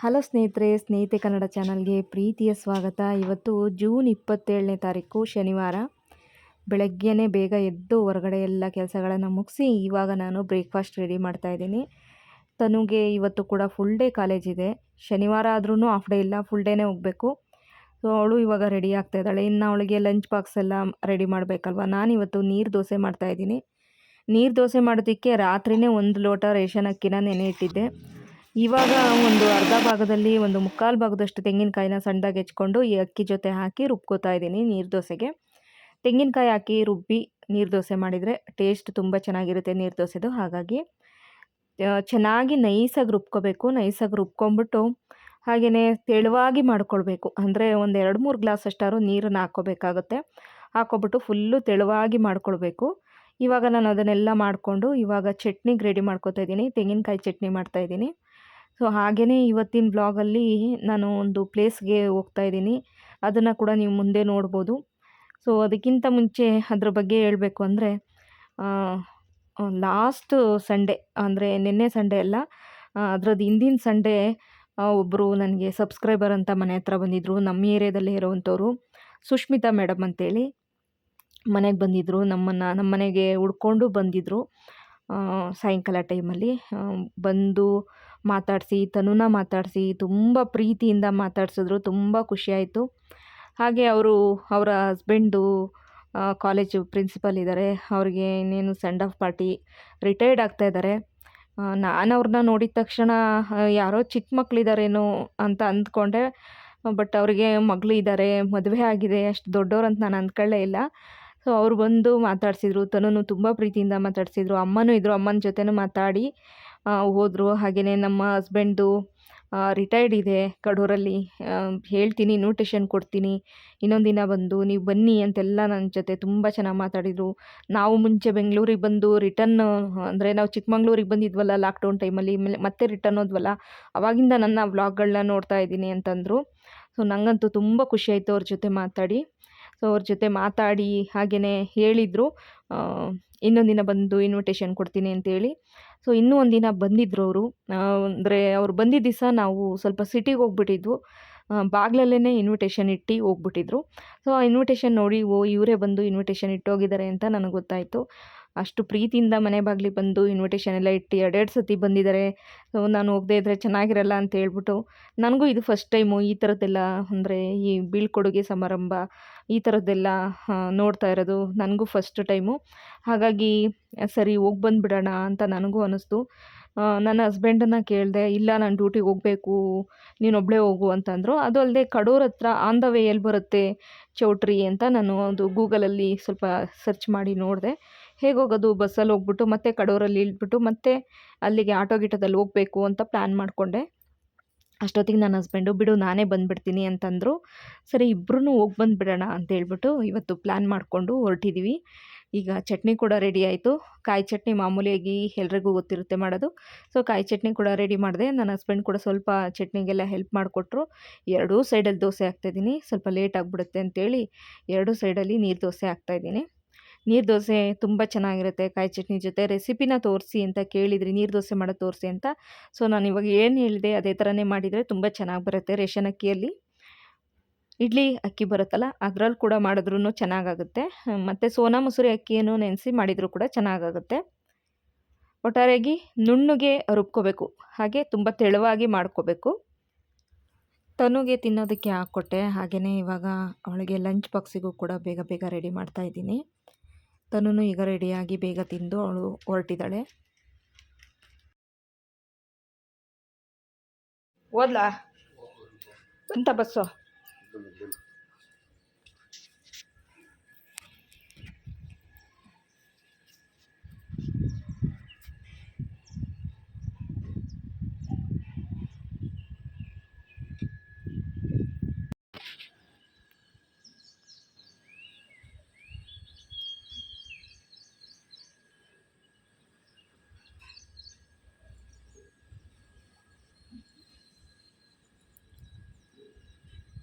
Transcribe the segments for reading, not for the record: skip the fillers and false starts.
Hello ಸ್ನೇಹಿತರೆ, ಸ್ನೇಹಿತೆ ಕನ್ನಡ ಚಾನಲ್ಗೆ ಪ್ರೀತಿಯ ಸ್ವಾಗತ. ಇವತ್ತು ಜೂನ್ 27ನೇ ತಾರೀಕು ಶನಿವಾರ. ಬೆಳಗ್ಗೆನೇ ಬೇಗ ಎದ್ದು ಹೊರಗಡೆ ಎಲ್ಲ ಕೆಲಸಗಳನ್ನು ಮುಗಿಸಿ ಇವಾಗ ನಾನು ಬ್ರೇಕ್ಫಾಸ್ಟ್ ರೆಡಿ ಮಾಡ್ತಾಯಿದ್ದೀನಿ. ತನುಗೆ ಇವತ್ತು ಕೂಡ ಫುಲ್ ಡೇ ಕಾಲೇಜ್ ಇದೆ. ಶನಿವಾರ ಆದ್ರೂ ಹಾಫ್ ಡೇ ಇಲ್ಲ, ಫುಲ್ ಡೇನೇ ಹೋಗಬೇಕು. ಸೊ ಅವಳು ಇವಾಗ ರೆಡಿ ಆಗ್ತಾ ಇದ್ದಾಳೆ. ಇನ್ನು ಅವಳಿಗೆ ಲಂಚ್ ಬಾಕ್ಸ್ ಎಲ್ಲ ರೆಡಿ ಮಾಡಬೇಕಲ್ವ. ನಾನಿವತ್ತು ನೀರು ದೋಸೆ ಮಾಡ್ತಾಯಿದ್ದೀನಿ. ನೀರು ದೋಸೆ ಮಾಡೋದಕ್ಕೆ ರಾತ್ರಿಯೇ 1 ಲೋಟ ರೇಷನ್ ಅಕ್ಕಿನ ನೆನೆ ಇಟ್ಟಿದ್ದೆ. ಇವಾಗ ಒಂದು ಅರ್ಧ ಭಾಗದಲ್ಲಿ ಒಂದು ಮುಕ್ಕಾಲು ಭಾಗದಷ್ಟು ತೆಂಗಿನಕಾಯಿನ ಸಣ್ಣದಾಗಿ ಹೆಚ್ಕೊಂಡು ಈ ಅಕ್ಕಿ ಜೊತೆ ಹಾಕಿ ರುಬ್ಕೋತಾ ಇದ್ದೀನಿ ನೀರು ದೋಸೆಗೆ. ತೆಂಗಿನಕಾಯಿ ಹಾಕಿ ರುಬ್ಬಿ ನೀರು ದೋಸೆ ಮಾಡಿದರೆ ಟೇಸ್ಟ್ ತುಂಬ ಚೆನ್ನಾಗಿರುತ್ತೆ ನೀರು ದೋಸೆದು. ಹಾಗಾಗಿ ಚೆನ್ನಾಗಿ ನೈಸಾಗಿ ರುಬ್ಕೋಬೇಕು. ನೈಸಾಗಿ ರುಬ್ಕೊಂಬಿಟ್ಟು ಹಾಗೆಯೇ ತೆಳುವಾಗಿ ಮಾಡ್ಕೊಳ್ಬೇಕು. ಅಂದರೆ ಒಂದು 2-3 ಗ್ಲಾಸ್ ಅಷ್ಟಾದ್ರು ನೀರನ್ನು ಹಾಕ್ಕೋಬೇಕಾಗುತ್ತೆ. ಹಾಕ್ಕೊಬಿಟ್ಟು ಫುಲ್ಲು ತೆಳುವಾಗಿ ಮಾಡ್ಕೊಳ್ಬೇಕು. ಇವಾಗ ನಾನು ಅದನ್ನೆಲ್ಲ ಮಾಡಿಕೊಂಡು ಇವಾಗ ಚಟ್ನಿಗೆ ರೆಡಿ ಮಾಡ್ಕೊತಾ ಇದ್ದೀನಿ. ತೆಂಗಿನಕಾಯಿ ಚಟ್ನಿ ಮಾಡ್ತಾಯಿದ್ದೀನಿ. ಸೊ ಹಾಗೆಯೇ ಇವತ್ತಿನ ಬ್ಲಾಗಲ್ಲಿ ನಾನು ಒಂದು ಪ್ಲೇಸ್ಗೆ ಹೋಗ್ತಾ ಇದ್ದೀನಿ. ಅದನ್ನು ಕೂಡ ನೀವು ಮುಂದೆ ನೋಡ್ಬೋದು. ಸೊ ಅದಕ್ಕಿಂತ ಮುಂಚೆ ಅದ್ರ ಬಗ್ಗೆ ಹೇಳಬೇಕು ಅಂದರೆ, ಲಾಸ್ಟ್ ಸಂಡೇ ಅಂದರೆ ನಿನ್ನೆ ಸಂಡೇ ಅಲ್ಲ, ಅದರದ್ದು ಹಿಂದಿನ ಸಂಡೇ ಒಬ್ಬರು ನನಗೆ ಸಬ್ಸ್ಕ್ರೈಬರ್ ಅಂತ ಮನೆ ಹತ್ರ ಬಂದಿದ್ದರು. ನಮ್ಮ ಏರಿಯಾದಲ್ಲೇ ಇರೋವಂಥವ್ರು, ಸುಷ್ಮಿತಾ ಮೇಡಮ್ ಅಂತೇಳಿ ಮನೆಗೆ ಬಂದಿದ್ದರು. ನಮ್ಮ ಮನೆಗೆ ಹುಡ್ಕೊಂಡು ಬಂದಿದ್ದರು. ಸಾಯಂಕಾಲ ಟೈಮಲ್ಲಿ ಬಂದು ಮಾತಾಡಿಸಿ, ತನುನ ಮಾತಾಡಿಸಿ ತುಂಬ ಪ್ರೀತಿಯಿಂದ ಮಾತಾಡ್ಸಿದ್ರು. ತುಂಬ ಖುಷಿಯಾಯಿತು. ಹಾಗೆ ಅವರ ಹಸ್ಬೆಂಡು ಕಾಲೇಜು ಪ್ರಿನ್ಸಿಪಲ್ ಇದ್ದಾರೆ. ಅವ್ರಿಗೆ ಇನ್ನೇನು ಸೆಂಡ್ ಆಫ್ ಪಾರ್ಟಿ, ರಿಟೈರ್ಡ್ ಆಗ್ತಾ ಇದ್ದಾರೆ. ನಾನು ಅವ್ರನ್ನ ನೋಡಿದ ತಕ್ಷಣ ಯಾರೋ ಚಿಕ್ಕ ಮಕ್ಕಳಿದ್ದಾರೇನೋ ಅಂತ ಅಂದ್ಕೊಂಡೆ. ಬಟ್ ಅವ್ರಿಗೆ ಮಗಳು ಇದ್ದಾರೆ, ಮದುವೆ ಆಗಿದೆ, ಅಷ್ಟು ದೊಡ್ಡವ್ರು ಅಂತ ನಾನು ಅಂದ್ಕೊಳ್ಳೇ ಇಲ್ಲ. ಸೊ ಅವ್ರು ಬಂದು ಮಾತಾಡಿಸಿದ್ರು. ತನೂ ತುಂಬ ಪ್ರೀತಿಯಿಂದ ಮಾತಾಡಿಸಿದ್ರು. ಅಮ್ಮನೂ ಇದ್ದರು, ಅಮ್ಮನ ಜೊತೆನೂ ಮಾತಾಡಿ ಹೋದರು. ಹಾಗೆಯೇ ನಮ್ಮ ಹಸ್ಬೆಂಡು ರಿಟೈರ್ಡ್ ಇದೆ ಕಡೂರಲ್ಲಿ, ಹೇಳ್ತೀನಿ, ಇನ್ವಿಟೇಷನ್ ಕೊಡ್ತೀನಿ, ಇನ್ನೊಂದು ದಿನ ಬಂದು ನೀವು ಬನ್ನಿ ಅಂತೆಲ್ಲ ನನ್ನ ಜೊತೆ ತುಂಬ ಚೆನ್ನಾಗಿ ಮಾತಾಡಿದರು. ನಾವು ಮುಂಚೆ ಬೆಂಗಳೂರಿಗೆ ಬಂದು ರಿಟರ್ನ್ ಅಂದರೆ ನಾವು ಚಿಕ್ಕಮಂಗ್ಳೂರಿಗೆ ಬಂದಿದ್ವಲ್ಲ ಲಾಕ್ಡೌನ್ ಟೈಮಲ್ಲಿ, ಮತ್ತೆ ರಿಟರ್ನ್ ಹೋದ್ವಲ್ಲ, ಅವಾಗಿಂದ ನನ್ನ ವ್ಲಾಗ್ಗಳನ್ನ ನೋಡ್ತಾ ಇದ್ದೀನಿ ಅಂತಂದರು. ಸೊ ನನಗಂತೂ ತುಂಬ ಖುಷಿಯಾಯಿತು ಅವ್ರ ಜೊತೆ ಮಾತಾಡಿ. ಸೊ ಅವ್ರ ಜೊತೆ ಮಾತಾಡಿ ಹಾಗೆಯೇ ಹೇಳಿದರು, ಇನ್ನೊಂದು ದಿನ ಬಂದು ಇನ್ವಿಟೇಷನ್ ಕೊಡ್ತೀನಿ ಅಂತೇಳಿ. ಸೊ ಇನ್ನೂ ಒಂದು ದಿನ ಬಂದಿದ್ದರು ಅವರು. ಅಂದರೆ ಅವ್ರು ಬಂದಿದ್ದ ದಿವಸ ನಾವು ಸ್ವಲ್ಪ ಸಿಟಿಗೆ ಹೋಗ್ಬಿಟ್ಟಿದ್ವು. ಬಾಗಿಲಲ್ಲೇ ಇನ್ವಿಟೇಷನ್ ಇಟ್ಟು ಹೋಗ್ಬಿಟ್ಟಿದ್ರು. ಸೊ ಆ ಇನ್ವಿಟೇಷನ್ ನೋಡಿ, ಇವರೇ ಬಂದು ಇನ್ವಿಟೇಷನ್ ಇಟ್ಟೋಗಿದ್ದಾರೆ ಅಂತ ನನಗೆ ಗೊತ್ತಾಯಿತು. ಅಷ್ಟು ಪ್ರೀತಿಯಿಂದ ಮನೆ ಬಾಗಿಲಿಗೆ ಬಂದು ಇನ್ವಿಟೇಷನ್ ಎಲ್ಲ ಇಟ್ಟು 2 ಸತಿ ಬಂದಿದ್ದಾರೆ. ಸೊ ನಾನು ಹೋಗದೇ ಇದ್ದರೆ ಚೆನ್ನಾಗಿರಲ್ಲ ಅಂತ ಹೇಳ್ಬಿಟ್ಟು, ನನಗೂ ಇದು ಫಸ್ಟ್ ಟೈಮು ಈ ಥರದ್ದೆಲ್ಲ, ಅಂದರೆ ಈ ಬೀಳ್ಕೊಡುಗೆ ಸಮಾರಂಭ ಈ ಥರದ್ದೆಲ್ಲ ನೋಡ್ತಾ ಇರೋದು ನನಗೂ ಫಸ್ಟ್ ಟೈಮು. ಹಾಗಾಗಿ ಸರಿ ಹೋಗಿ ಬಂದುಬಿಡೋಣ ಅಂತ ನನಗೂ ಅನ್ನಿಸ್ತು. ನನ್ನ ಹಸ್ಬೆಂಡನ್ನು ಕೇಳಿದೆ, ಇಲ್ಲ ನಾನು ಡ್ಯೂಟಿಗೆ ಹೋಗಬೇಕು, ನೀನೊಬ್ಬಳೇ ಹೋಗು ಅಂತಂದರು. ಅದು ಅಲ್ಲದೆ ಕಡೂರ್ ಹತ್ರ ಆನ್ ದ ವೇ ಎಲ್ಲಿ ಬರುತ್ತೆ ಚೌಟ್ರಿ ಅಂತ ನಾನು ಅದು ಗೂಗಲಲ್ಲಿ ಸ್ವಲ್ಪ ಸರ್ಚ್ ಮಾಡಿ ನೋಡಿದೆ. ಹೇಗೆ ಹೋಗೋದು, ಬಸ್ಸಲ್ಲಿ ಹೋಗ್ಬಿಟ್ಟು ಮತ್ತೆ ಕಡೂರಲ್ಲಿ ಇಳಿದ್ಬಿಟ್ಟು ಮತ್ತೆ ಅಲ್ಲಿಗೆ ಆಟೋ ಗಿಟೋದಲ್ಲಿ ಹೋಗಬೇಕು ಅಂತ ಪ್ಲ್ಯಾನ್ ಮಾಡಿಕೊಂಡೆ. ಅಷ್ಟೊತ್ತಿಗೆ ನನ್ನ ಹಸ್ಬೆಂಡು, ಬಿಡು ನಾನೇ ಬಂದುಬಿಡ್ತೀನಿ ಅಂತಂದರು. ಸರಿ ಇಬ್ಬರೂ ಹೋಗಿ ಬಂದುಬಿಡೋಣ ಅಂತೇಳ್ಬಿಟ್ಟು ಇವತ್ತು ಪ್ಲ್ಯಾನ್ ಮಾಡಿಕೊಂಡು ಹೊರಟಿದ್ದೀವಿ. ಈಗ ಚಟ್ನಿ ಕೂಡ ರೆಡಿ ಆಯಿತು. ಕಾಯಿ ಚಟ್ನಿ ಮಾಮೂಲಿಯಾಗಿ ಎಲ್ರಿಗೂ ಗೊತ್ತಿರುತ್ತೆ ಮಾಡೋದು. ಸೊ ಕಾಯಿ ಚಟ್ನಿ ಕೂಡ ರೆಡಿ ಮಾಡಿದೆ. ನನ್ನ ಹಸ್ಬೆಂಡ್ ಕೂಡ ಸ್ವಲ್ಪ ಚಟ್ನಿಗೆಲ್ಲ ಹೆಲ್ಪ್ ಮಾಡಿಕೊಟ್ರು. ಎರಡೂ ಸೈಡಲ್ಲಿ ದೋಸೆ ಹಾಕ್ತಾಯಿದ್ದೀನಿ, ಸ್ವಲ್ಪ ಲೇಟ್ ಆಗಿಬಿಡುತ್ತೆ ಅಂತೇಳಿ ಎರಡೂ ಸೈಡಲ್ಲಿ ನೀರು ದೋಸೆ ಹಾಕ್ತಾಯಿದ್ದೀನಿ. ನೀರು ದೋಸೆ ತುಂಬ ಚೆನ್ನಾಗಿರುತ್ತೆ ಕಾಯಿ ಚಟ್ನಿ ಜೊತೆ. ರೆಸಿಪಿನ ತೋರಿಸಿ ಅಂತ ಕೇಳಿದ್ರಿ, ನೀರು ದೋಸೆ ಮಾಡೋದು ತೋರಿಸಿ ಅಂತ. ಸೊ ನಾನು ಇವಾಗ ಏನು ಹೇಳಿದೆ ಅದೇ ಥರನೇ ಮಾಡಿದರೆ ತುಂಬ ಚೆನ್ನಾಗಿ ಬರುತ್ತೆ. ರೇಷನ್ ಅಕ್ಕಿಯಲ್ಲಿ ಇಡ್ಲಿ ಅಕ್ಕಿ ಬರುತ್ತಲ್ಲ, ಅದರಲ್ಲಿ ಕೂಡ ಮಾಡಿದ್ರೂ ಚೆನ್ನಾಗಾಗುತ್ತೆ. ಮತ್ತು ಸೋನಾ ಮಸೂರಿ ಅಕ್ಕಿಯನ್ನು ನೆನೆಸಿ ಮಾಡಿದರೂ ಕೂಡ ಚೆನ್ನಾಗಾಗುತ್ತೆ. ಒಟ್ಟಾರೆಯಾಗಿ ನುಣ್ಣಗೆ ರುಬ್ಕೋಬೇಕು, ಹಾಗೆ ತುಂಬ ತೆಳುವಾಗಿ ಮಾಡ್ಕೋಬೇಕು. ತನುಗೆ ತಿನ್ನೋದಕ್ಕೆ ಹಾಕ್ಕೊಟ್ಟೆ. ಹಾಗೆಯೇ ಇವಾಗ ಅವಳಿಗೆ ಲಂಚ್ ಬಾಕ್ಸಿಗೂ ಕೂಡ ಬೇಗ ಬೇಗ ರೆಡಿ ಮಾಡ್ತಾಯಿದ್ದೀನಿ. ತನೂ ಈಗ ರೆಡಿಯಾಗಿ ಬೇಗ ತಿಂದು ಅವಳು ಹೊರಟಿದ್ದಾಳೆ. ಓದ್ಲಾ ಬಂತ ಬಸ್ಸು?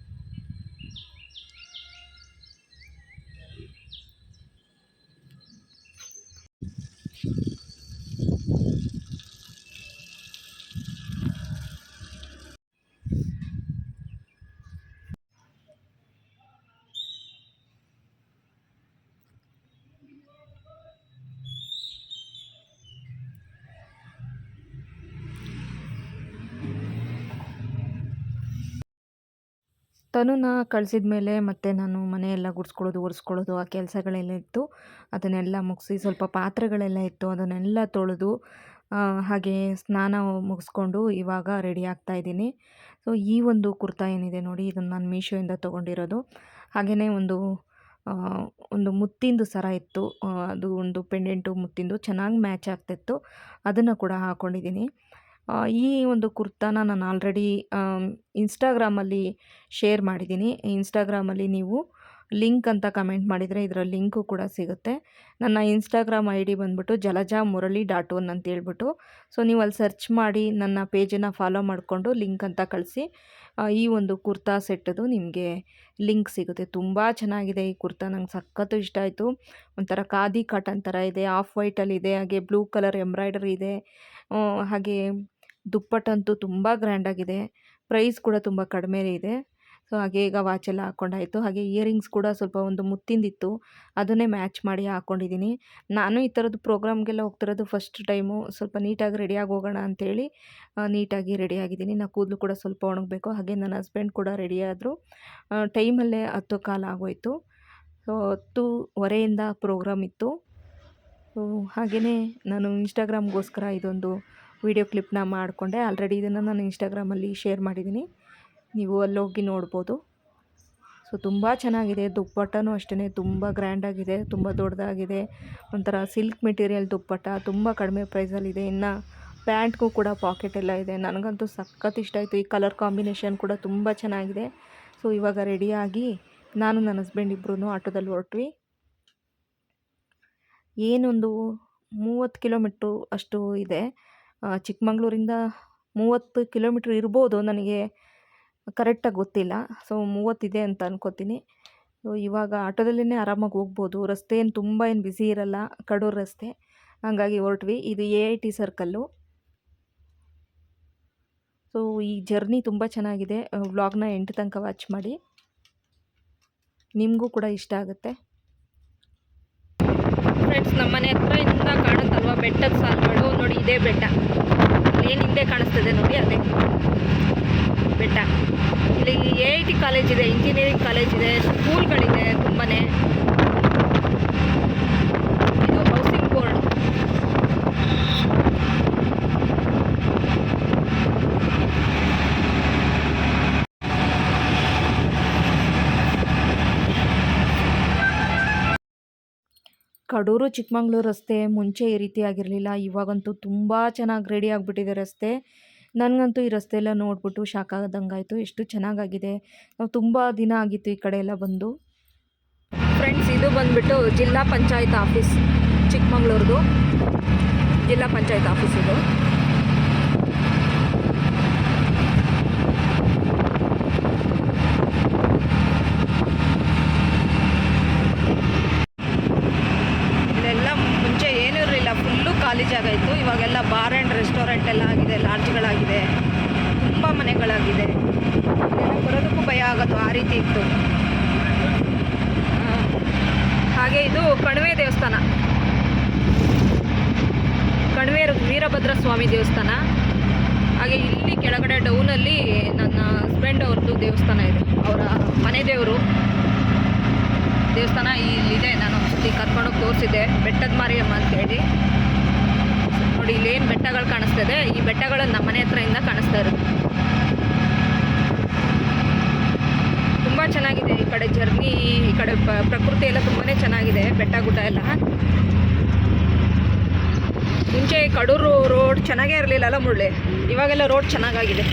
ತನುನ ಕಳಿಸಿದ ಮೇಲೆ ಮತ್ತೆ ನಾನು ಮನೆಯೆಲ್ಲ ಗುಡಿಸ್ಕೊಳ್ಳೋದು ಒರೆಸ್ಕೊಳ್ಳೋದು ಆ ಕೆಲಸಗಳೆಲ್ಲ ಇತ್ತು. ಅದನ್ನೆಲ್ಲ ಮುಗಿಸಿ ಸ್ವಲ್ಪ ಪಾತ್ರೆಗಳೆಲ್ಲ ಇತ್ತು ಅದನ್ನೆಲ್ಲ ತೊಳೆದು ಹಾಗೆ ಸ್ನಾನ ಮುಗಿಸ್ಕೊಂಡು ಇವಾಗ ರೆಡಿ ಆಗ್ತಾ ಇದ್ದೀನಿ. ಸೊ ಈ ಒಂದು ಕುರ್ತಾ ಏನಿದೆ ನೋಡಿ ಇದನ್ನು ನಾನು ಮೀಶೋಯಿಂದ ತೊಗೊಂಡಿರೋದು. ಹಾಗೆಯೇ ಒಂದು ಮುತ್ತಿಂದು ಸರ ಇತ್ತು, ಅದು ಒಂದು ಪೆಂಡೆಂಟು ಮುತ್ತಿಂದು ಚೆನ್ನಾಗಿ ಮ್ಯಾಚ್ ಆಗ್ತಿತ್ತು, ಅದನ್ನು ಕೂಡ ಹಾಕ್ಕೊಂಡಿದ್ದೀನಿ. ಈ ಒಂದು ಕುರ್ತಾನ ನಾನು ಆಲ್ರೆಡಿ ಇನ್ಸ್ಟಾಗ್ರಾಮಲ್ಲಿ ಶೇರ್ ಮಾಡಿದ್ದೀನಿ. ಇನ್ಸ್ಟಾಗ್ರಾಮಲ್ಲಿ ನೀವು ಲಿಂಕ್ ಅಂತ ಕಮೆಂಟ್ ಮಾಡಿದರೆ ಇದರ ಲಿಂಕು ಕೂಡ ಸಿಗುತ್ತೆ. ನನ್ನ ಇನ್ಸ್ಟಾಗ್ರಾಮ್ ಐ ಡಿ ಬಂದ್ಬಿಟ್ಟು jalajamurali.1 ಅಂತ ಹೇಳ್ಬಿಟ್ಟು. ಸೊ ನೀವು ಅಲ್ಲಿ ಸರ್ಚ್ ಮಾಡಿ ನನ್ನ ಪೇಜನ್ನು ಫಾಲೋ ಮಾಡಿಕೊಂಡು ಲಿಂಕ್ ಅಂತ ಕಳಿಸಿ. ಈ ಒಂದು ಕುರ್ತಾ ಸೆಟ್ಟದು ನಿಮಗೆ ಲಿಂಕ್ ಸಿಗುತ್ತೆ. ತುಂಬ ಚೆನ್ನಾಗಿದೆ ಈ ಕುರ್ತಾ, ನಂಗೆ ಸಖತ್ತು ಇಷ್ಟ ಆಯಿತು. ಒಂಥರ ಖಾದಿ ಕಾಟನ್ ಥರ ಇದೆ, ಆಫ್ ವೈಟಲ್ಲಿದೆ, ಹಾಗೆ ಬ್ಲೂ ಕಲರ್ ಎಂಬ್ರಾಯ್ಡರಿ ಇದೆ. ಹಾಗೆ ದುಪ್ಪಟ್ಟಂತೂ ತುಂಬ ಗ್ರ್ಯಾಂಡಾಗಿದೆ, ಪ್ರೈಸ್ ಕೂಡ ತುಂಬ ಕಡಿಮೆ ಇದೆ. ಸೊ ಹಾಗೆ ಈಗ ವಾಚೆಲ್ಲ ಹಾಕ್ಕೊಂಡಾಯಿತು. ಹಾಗೆ ಇಯರಿಂಗ್ಸ್ ಕೂಡ ಸ್ವಲ್ಪ ಒಂದು ಮುತ್ತಿಂದಿತ್ತು, ಅದನ್ನೇ ಮ್ಯಾಚ್ ಮಾಡಿ ಹಾಕ್ಕೊಂಡಿದ್ದೀನಿ. ನಾನು ಈ ಥರದ್ದು ಪ್ರೋಗ್ರಾಮ್ಗೆಲ್ಲ ಹೋಗ್ತಿರೋದು ಫಸ್ಟ್ ಟೈಮು. ಸ್ವಲ್ಪ ನೀಟಾಗಿ ರೆಡಿಯಾಗಿ ಹೋಗೋಣ ಅಂಥೇಳಿ ನೀಟಾಗಿ ರೆಡಿಯಾಗಿದ್ದೀನಿ. ನಾನು ಕೂದಲು ಕೂಡ ಸ್ವಲ್ಪ ಒಣಗಬೇಕು. ಹಾಗೆ ನನ್ನ ಹಸ್ಬೆಂಡ್ ಕೂಡ ರೆಡಿಯಾದರು. ಟೈಮಲ್ಲೇ 10:15 ಆಗೋಯಿತು. ಸೊ 10:15 ಪ್ರೋಗ್ರಾಮ್ ಇತ್ತು. ಸೊ ಹಾಗೆಯೇ ನಾನು ಇನ್ಸ್ಟಾಗ್ರಾಮ್ಗೋಸ್ಕರ ಇದೊಂದು ವಿಡಿಯೋ ಕ್ಲಿಪ್ನ ಮಾಡಿಕೊಂಡೆ. ಆಲ್ರೆಡಿ ಇದನ್ನು ನಾನು ಇನ್ಸ್ಟಾಗ್ರಾಮಲ್ಲಿ ಶೇರ್ ಮಾಡಿದ್ದೀನಿ, ನೀವು ಅಲ್ಲೋಗಿ ನೋಡ್ಬೋದು. ಸೊ ತುಂಬ ಚೆನ್ನಾಗಿದೆ. ದುಪ್ಪಟ್ಟನೂ ಅಷ್ಟೇ ತುಂಬ ಗ್ರ್ಯಾಂಡಾಗಿದೆ, ತುಂಬ ದೊಡ್ಡದಾಗಿದೆ. ಒಂಥರ ಸಿಲ್ಕ್ ಮೆಟೀರಿಯಲ್ ದುಪ್ಪಟ್ಟ, ತುಂಬ ಕಡಿಮೆ ಪ್ರೈಸಲ್ಲಿದೆ. ಇನ್ನು ಪ್ಯಾಂಟ್ಗೂ ಕೂಡ ಪಾಕೆಟ್ ಎಲ್ಲ ಇದೆ. ನನಗಂತೂ ಸಖತ್ ಇಷ್ಟ ಆಯಿತು. ಈ ಕಲರ್ ಕಾಂಬಿನೇಷನ್ ಕೂಡ ತುಂಬ ಚೆನ್ನಾಗಿದೆ. ಸೊ ಇವಾಗ ರೆಡಿಯಾಗಿ ನಾನು ನನ್ನ ಹಸ್ಬೆಂಡ್ ಇಬ್ಬರೂ ಆಟೋದಲ್ಲಿ ಹೊರಟ್ವಿ. ಏನೊಂದು 30 ಕಿಲೋಮೀಟ್ರು ಅಷ್ಟು ಇದೆ. ಚಿಕ್ಕಮಂಗ್ಳೂರಿಂದ 30 ಕಿಲೋಮೀಟ್ರ್ ಇರ್ಬೋದು, ನನಗೆ ಕರೆಕ್ಟಾಗಿ ಗೊತ್ತಿಲ್ಲ. ಸೊ 30 ಇದೆ ಅಂತ ಅನ್ಕೋತೀನಿ. ಸೊ ಇವಾಗ ಆಟೋದಲ್ಲೇ ಆರಾಮಾಗಿ ಹೋಗ್ಬೋದು. ರಸ್ತೆ ಏನು ತುಂಬ ಏನು ಬ್ಯುಸಿ ಇರಲ್ಲ, ಕಡೂರು ರಸ್ತೆ, ಹಾಗಾಗಿ ಹೊರಟ್ವಿ. ಇದು AIT ಸರ್ಕಲ್ಲು. ಸೊ ಈ ಜರ್ನಿ ತುಂಬ ಚೆನ್ನಾಗಿದೆ. ವ್ಲಾಗ್ನ ಎಂಟು ತನಕ ವಾಚ್ ಮಾಡಿ, ನಿಮಗೂ ಕೂಡ ಇಷ್ಟ ಆಗುತ್ತೆ. ಫ್ರೆಂಡ್ಸ್, ನಮ್ಮ ಮನೆ ಹತ್ರದಿಂದ ಕಾಣುತ್ತಲ್ವ ಬೆಟ್ಟದ ಸಾಲುಗಳು, ನೋಡಿ ಇದೇ ಬೆಟ್ಟ. ಏನು ಹಿಂದೆ ಕಾಣಿಸ್ತದೆ ನೋಡಿ, ಅದೇ ಬೆಟ್ಟ. ಇಲ್ಲಿ AIT ಕಾಲೇಜ್ ಇದೆ, ಇಂಜಿನಿಯರಿಂಗ್ ಕಾಲೇಜ್ ಇದೆ, ಸ್ಕೂಲ್ಗಳಿದೆ ತುಂಬಾ. ಇದು ಹೌಸಿಂಗ್ ಬೋರ್ಡ್. ಕಡೂರು ಚಿಕ್ಕಮಂಗ್ಳೂರು ರಸ್ತೆ ಮುಂಚೆ ಈ ರೀತಿ ಆಗಿರಲಿಲ್ಲ. ಇವಾಗಂತೂ ತುಂಬ ಚೆನ್ನಾಗಿ ರೆಡಿ ಆಗಿಬಿಟ್ಟಿದೆ ರಸ್ತೆ. ನನಗಂತೂ ಈ ರಸ್ತೆ ಎಲ್ಲ ನೋಡ್ಬಿಟ್ಟು ಶಾಕ್ ಆದಂಗಾಯಿತು, ಎಷ್ಟು ಚೆನ್ನಾಗಾಗಿದೆ. ನಾವು ತುಂಬ ದಿನ ಆಗಿತ್ತು ಈ ಕಡೆ ಎಲ್ಲ ಬಂದು. ಫ್ರೆಂಡ್ಸ್, ಇದು ಬಂದುಬಿಟ್ಟು ಜಿಲ್ಲಾ ಪಂಚಾಯತ್ ಆಫೀಸ್, ಚಿಕ್ಕಮಂಗ್ಳೂರ್ದು ಜಿಲ್ಲಾ ಪಂಚಾಯತ್ ಆಫೀಸ್ ಇದು. ಖಾಲಿ ಜಾಗ ಇತ್ತು, ಇವಾಗೆಲ್ಲ ಬಾರ್ ಆ್ಯಂಡ್ ರೆಸ್ಟೋರೆಂಟ್ ಎಲ್ಲ ಆಗಿದೆ, ಲಾಡ್ಜ್ಗಳಾಗಿದೆ, ತುಂಬ ಮನೆಗಳಾಗಿದೆ. ಬರೋದಕ್ಕೂ ಭಯ ಆಗೋದು, ಆ ರೀತಿ ಇತ್ತು. ಹಾಗೆ ಇದು ಕಣಿವೆ ದೇವಸ್ಥಾನ, ಕಣಿವೆ ವೀರಭದ್ರ ಸ್ವಾಮಿ ದೇವಸ್ಥಾನ. ಹಾಗೆ ಇಲ್ಲಿ ಕೆಳಗಡೆ ಡೌನಲ್ಲಿ ನನ್ನ ಹಸ್ಬೆಂಡ್ ಅವ್ರದ್ದು ದೇವಸ್ಥಾನ ಇದೆ, ಅವರ ಮನೆ ದೇವರು ದೇವಸ್ಥಾನ ಇಲ್ಲಿದೆ. ನಾನು ಇಲ್ಲಿ ಕರ್ಕೊಂಡೋಗಿ ತೋರಿಸಿದ್ದೆ, ಬೆಟ್ಟದ ಮಾರಿಯಮ್ಮ ಅಂತೇಳಿ. ನೋಡಿ ಇಲ್ಲೇನು ಬೆಟ್ಟಗಳು ಕಾಣಿಸ್ತದೆ, ಈ ಬೆಟ್ಟಗಳು ನಮ್ಮ ಮನೆ ಹತ್ರದಿಂದ ಕಾಣಿಸ್ತಾ ಇರೋದು. ತುಂಬ ಚೆನ್ನಾಗಿದೆ ಈ ಕಡೆ ಜರ್ನಿ, ಈ ಕಡೆ ಪ್ರಕೃತಿ ಎಲ್ಲ ತುಂಬಾ ಚೆನ್ನಾಗಿದೆ, ಬೆಟ್ಟ ಗುಡ್ಡ ಎಲ್ಲ. ಮುಂಚೆ ಕಡೂರು ರೋಡ್ ಚೆನ್ನಾಗೇ ಇರಲಿಲ್ಲ ಅಲ್ಲ ಮುಳ್ಳೆ, ಇವಾಗೆಲ್ಲ ರೋಡ್ ಚೆನ್ನಾಗಾಗಿದೆ.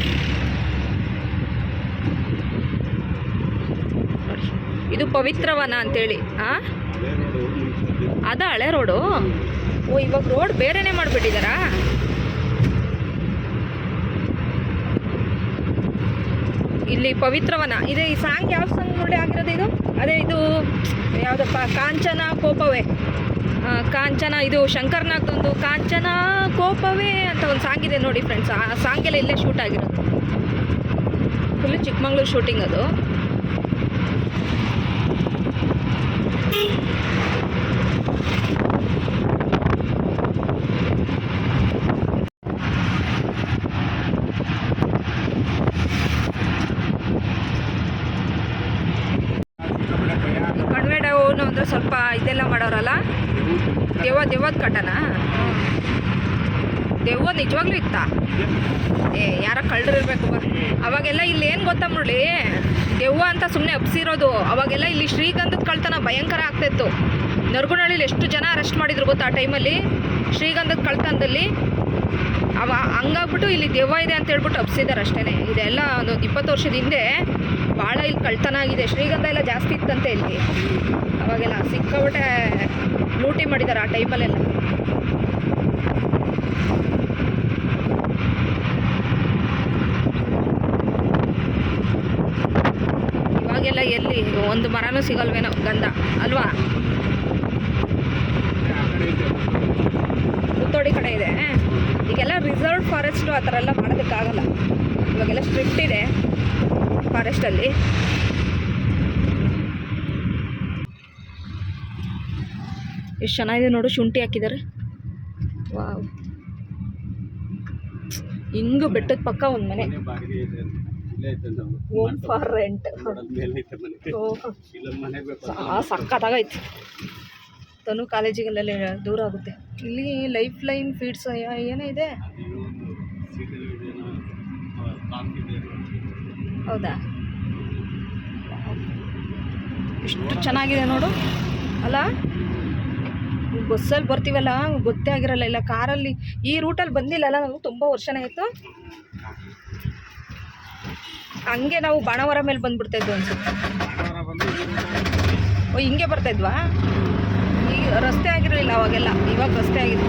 ಇದು ಪವಿತ್ರವನ ಅಂತೇಳಿ. ಅದ ಹಳೆ ರೋಡು. ಓ, ಇವಾಗ ರೋಡ್ ಬೇರೆನೇ ಮಾಡಿಬಿಟ್ಟಿದ್ದಾರಾ? ಇಲ್ಲಿ ಪವಿತ್ರವನ ಇದೆ. ಈ ಸಾಂಗ್ ಯಾವ ಸಾಂಗ್ ನೋಡಿ ಆಗಿರೋದು ಇದು? ಅದೇ ಇದು ಯಾವುದಪ್ಪ, ಕಾಂಚನ ಕೋಪವೇ. ಕಾಂಚನ, ಇದು ಶಂಕರ್ನಾಗ್ದೊಂದು ಕಾಂಚನ ಕೋಪವೇ ಅಂತ ಒಂದು ಸಾಂಗ್ ಇದೆ ನೋಡಿ ಫ್ರೆಂಡ್ಸ್. ಆ ಸಾಂಗೆಲ್ಲ ಇಲ್ಲೇ ಶೂಟ್ ಆಗಿರೋದು, ಫುಲ್ಲು ಚಿಕ್ಕಮಂಗ್ಳೂರು ಶೂಟಿಂಗ್ ಅದು. ಸ್ವಲ್ಪ ಇದೆಲ್ಲ ಮಾಡೋರಲ್ಲ, ದೆವ್ವದ ಕಟನ. ದೆವ್ವ ನಿಜವಾಗ್ಲೂ ಇತ್ತಾ? ಯಾರ ಕಳ್ಳರು ಇರಬೇಕು. ಅವಾಗೆಲ್ಲ ಇಲ್ಲಿ ಏನು ಗೊತ್ತಾ ಮುರಳಿ, ದೆವ್ವ ಅಂತ ಸುಮ್ಮನೆ ಹಬ್ಸಿರೋದು. ಅವಾಗೆಲ್ಲ ಇಲ್ಲಿ ಶ್ರೀಗಂಧದ ಕಳ್ತನ ಭಯಂಕರ ಆಗ್ತಾಯಿತ್ತು. ನರಗುನಹಳ್ಳಿಲಿ ಎಷ್ಟು ಜನ ಅರೆಸ್ಟ್ ಮಾಡಿದ್ರು ಗೊತ್ತಾ ಆ ಟೈಮಲ್ಲಿ, ಶ್ರೀಗಂಧದ ಕಳ್ತನದಲ್ಲಿ. ಹಂಗಾಗ್ಬಿಟ್ಟು ಇಲ್ಲಿ ದೆವ್ವ ಇದೆ ಅಂತ ಹೇಳ್ಬಿಟ್ಟು ಹಬ್ಸಿದ್ದಾರೆ ಅಷ್ಟೇ. ಇದೆಲ್ಲ ಒಂದು 20 ವರ್ಷದ ಹಿಂದೆ ಭಾಳ ಇಲ್ಲಿ ಕಳ್ತನ ಆಗಿದೆ. ಶ್ರೀಗಂಧ ಎಲ್ಲ ಜಾಸ್ತಿ ಇತ್ತಂತೆ ಇಲ್ಲಿ. ಅವಾಗೆಲ್ಲ ಸಿಕ್ಕಾಬಿಟ್ಟೆ ಲೂಟಿ ಮಾಡಿದ್ದಾರೆ ಆ ಟೈಮಲ್ಲೆಲ್ಲ. ಇವಾಗೆಲ್ಲ ಎಲ್ಲಿ ಒಂದು ಮರನೂ ಸಿಗಲ್ವೇನೋ ಗಂಧ ಅಲ್ವಾ? ಮುತ್ತೋಡಿ ಕಡೆ ಇದೆ. ಈಗೆಲ್ಲ ರಿಸರ್ವ್ ಫಾರೆಸ್ಟು ಆ ಥರ ಎಲ್ಲ ಮಾಡೋದಕ್ಕಾಗಲ್ಲ. ಇವಾಗೆಲ್ಲ ಸ್ಟ್ರಿಕ್ಟ್ ಇದೆ ಫಾರೆಸ್ಟಲ್ಲಿ. ಎಷ್ಟು ಚೆನ್ನಾಗಿದೆ ನೋಡು, ಶುಂಠಿ ಹಾಕಿದ್ದಾರೆ. ವಾವ್, ಹಿಂಗೆ ಬೆಟ್ಟದ ಪಕ್ಕ ಒಂದು ಮನೆ. Home for rent. ಸಕ್ಕತ್ತಾಗೈತೆ. ತನು ಕಾಲೇಜಿಗೆಲ್ಲ ದೂರ ಆಗುತ್ತೆ. ಇಲ್ಲಿ ಲೈಫ್ ಲೈನ್ ಫೀಡ್ಸ್ ಏನೋ ಇದೆ. ಹೌದಾ? ಎಷ್ಟು ಚೆನ್ನಾಗಿದೆ ನೋಡು ಅಲ್ಲ. ಬಸ್ಸಲ್ಲಿ ಬರ್ತೀವಲ್ಲ ಗೊತ್ತೇ ಆಗಿರಲ್ಲ. ಇಲ್ಲ ಕಾರಲ್ಲಿ ಈ ರೂಟಲ್ಲಿ ಬಂದಿಲ್ಲಲ್ಲ ನಾವು, ತುಂಬ ವರ್ಷನೇ ಆಯಿತು. ಹಂಗೆ ನಾವು ಬಾಣವರ ಮೇಲೆ ಬಂದುಬಿಡ್ತಾಯಿದ್ವು ಅನ್ಸುತ್ತೆ. ಓ, ಹಿಂಗೆ ಬರ್ತಾಯಿದ್ವಾ? ಈಗ ರಸ್ತೆ ಆಗಿರಲಿಲ್ಲ ಅವಾಗೆಲ್ಲ, ಇವಾಗ ರಸ್ತೆ ಆಗಿದೆ.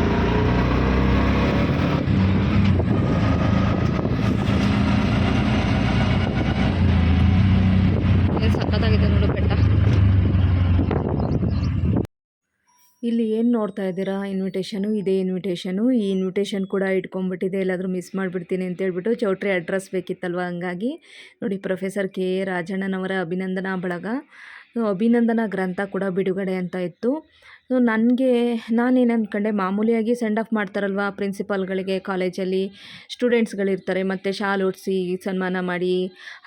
ಸಖತ್ತಾಗಿದೆ ನೋಡು ಬೆಟ್ಟ. ಇಲ್ಲಿ ಏನು ನೋಡ್ತಾ ಇದ್ದೀರಾ, ಇನ್ವಿಟೇಷನು. ಇದೇ ಇನ್ವಿಟೇಷನು. ಈ ಇನ್ವಿಟೇಷನ್ ಕೂಡ ಇಟ್ಕೊಂಡ್ಬಿಟ್ಟಿದೆ. ಎಲ್ಲಾದರೂ ಮಿಸ್ ಮಾಡಿಬಿಡ್ತೀನಿ ಅಂತೇಳ್ಬಿಟ್ಟು. ಚೌಟ್ರಿ ಅಡ್ರೆಸ್ ಬೇಕಿತ್ತಲ್ವ, ಹಂಗಾಗಿ ನೋಡಿ. ಪ್ರೊಫೆಸರ್ ಕೆ ರಾಜಣ್ಣನವರ ಅಭಿನಂದನಾ ಬಳಗ, ಅಭಿನಂದನಾ ಗ್ರಂಥ ಕೂಡ ಬಿಡುಗಡೆ ಅಂತ ಇತ್ತು. ಸೊ ನಾನೇನು ಅಂದ್ಕೊಂಡೆ, ಮಾಮೂಲಿಯಾಗಿ ಸೆಂಡ್ ಆಫ್ ಮಾಡ್ತಾರಲ್ವ ಪ್ರಿನ್ಸಿಪಾಲ್ಗಳಿಗೆ, ಕಾಲೇಜಲ್ಲಿ ಸ್ಟೂಡೆಂಟ್ಸ್ಗಳಿರ್ತಾರೆ, ಮತ್ತು ಶಾಲ್ ಹೊಡ್ಸಿ ಸನ್ಮಾನ ಮಾಡಿ,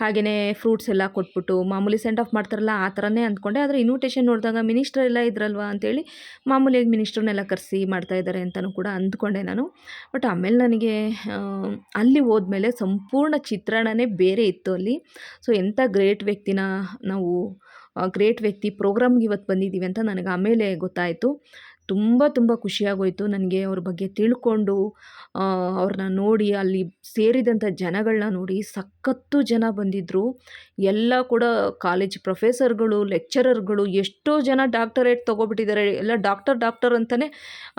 ಹಾಗೆಯೇ ಫ್ರೂಟ್ಸ್ ಎಲ್ಲ ಕೊಟ್ಬಿಟ್ಟು ಮಾಮೂಲಿ ಸೆಂಡ್ ಆಫ್ ಮಾಡ್ತಾರಲ್ಲ, ಆ ಥರನೇ ಅಂದ್ಕೊಂಡೆ. ಆದರೆ ಇನ್ವಿಟೇಷನ್ ನೋಡಿದಾಗ ಮಿನಿಸ್ಟರ್ ಎಲ್ಲ ಇದ್ರಲ್ವ ಅಂತೇಳಿ ಮಾಮೂಲಿಯಾಗಿ ಮಿನಿಸ್ಟ್ರನ್ನೆಲ್ಲ ಕರೆಸಿ ಮಾಡ್ತಾಯಿದ್ದಾರೆ ಅಂತಲೂ ಕೂಡ ಅಂದ್ಕೊಂಡೆ ನಾನು. ಬಟ್ ಆಮೇಲೆ ನನಗೆ ಅಲ್ಲಿ ಹೋದ್ಮೇಲೆ ಸಂಪೂರ್ಣ ಚಿತ್ರಣನೇ ಬೇರೆ ಇತ್ತು ಅಲ್ಲಿ. ಸೊ ಎಂಥ ಗ್ರೇಟ್ ವ್ಯಕ್ತಿನ ನಾವು, ಗ್ರೇಟ್ ವ್ಯಕ್ತಿ ಪ್ರೋಗ್ರಾಮ್ಗೆ ಇವತ್ತು ಬಂದಿದ್ದೀವಿ ಅಂತ ನನಗೆ ಆಮೇಲೆ ಗೊತ್ತಾಯಿತು. ತುಂಬ ಖುಷಿಯಾಗೋಯಿತು ನನಗೆ ಅವ್ರ ಬಗ್ಗೆ ತಿಳ್ಕೊಂಡು, ಅವ್ರನ್ನ ನೋಡಿ, ಅಲ್ಲಿ ಸೇರಿದಂಥ ಜನಗಳನ್ನ ನೋಡಿ. ಸಖತ್ತು ಜನ ಬಂದಿದ್ದರು. ಎಲ್ಲ ಕೂಡ ಕಾಲೇಜ್ ಪ್ರೊಫೆಸರ್ಗಳು, ಲೆಕ್ಚರರ್ಗಳು, ಎಷ್ಟೋ ಜನ ಡಾಕ್ಟರೇಟ್ ತೊಗೊಬಿಟ್ಟಿದ್ದಾರೆ. ಎಲ್ಲ ಡಾಕ್ಟರ್ ಅಂತಲೇ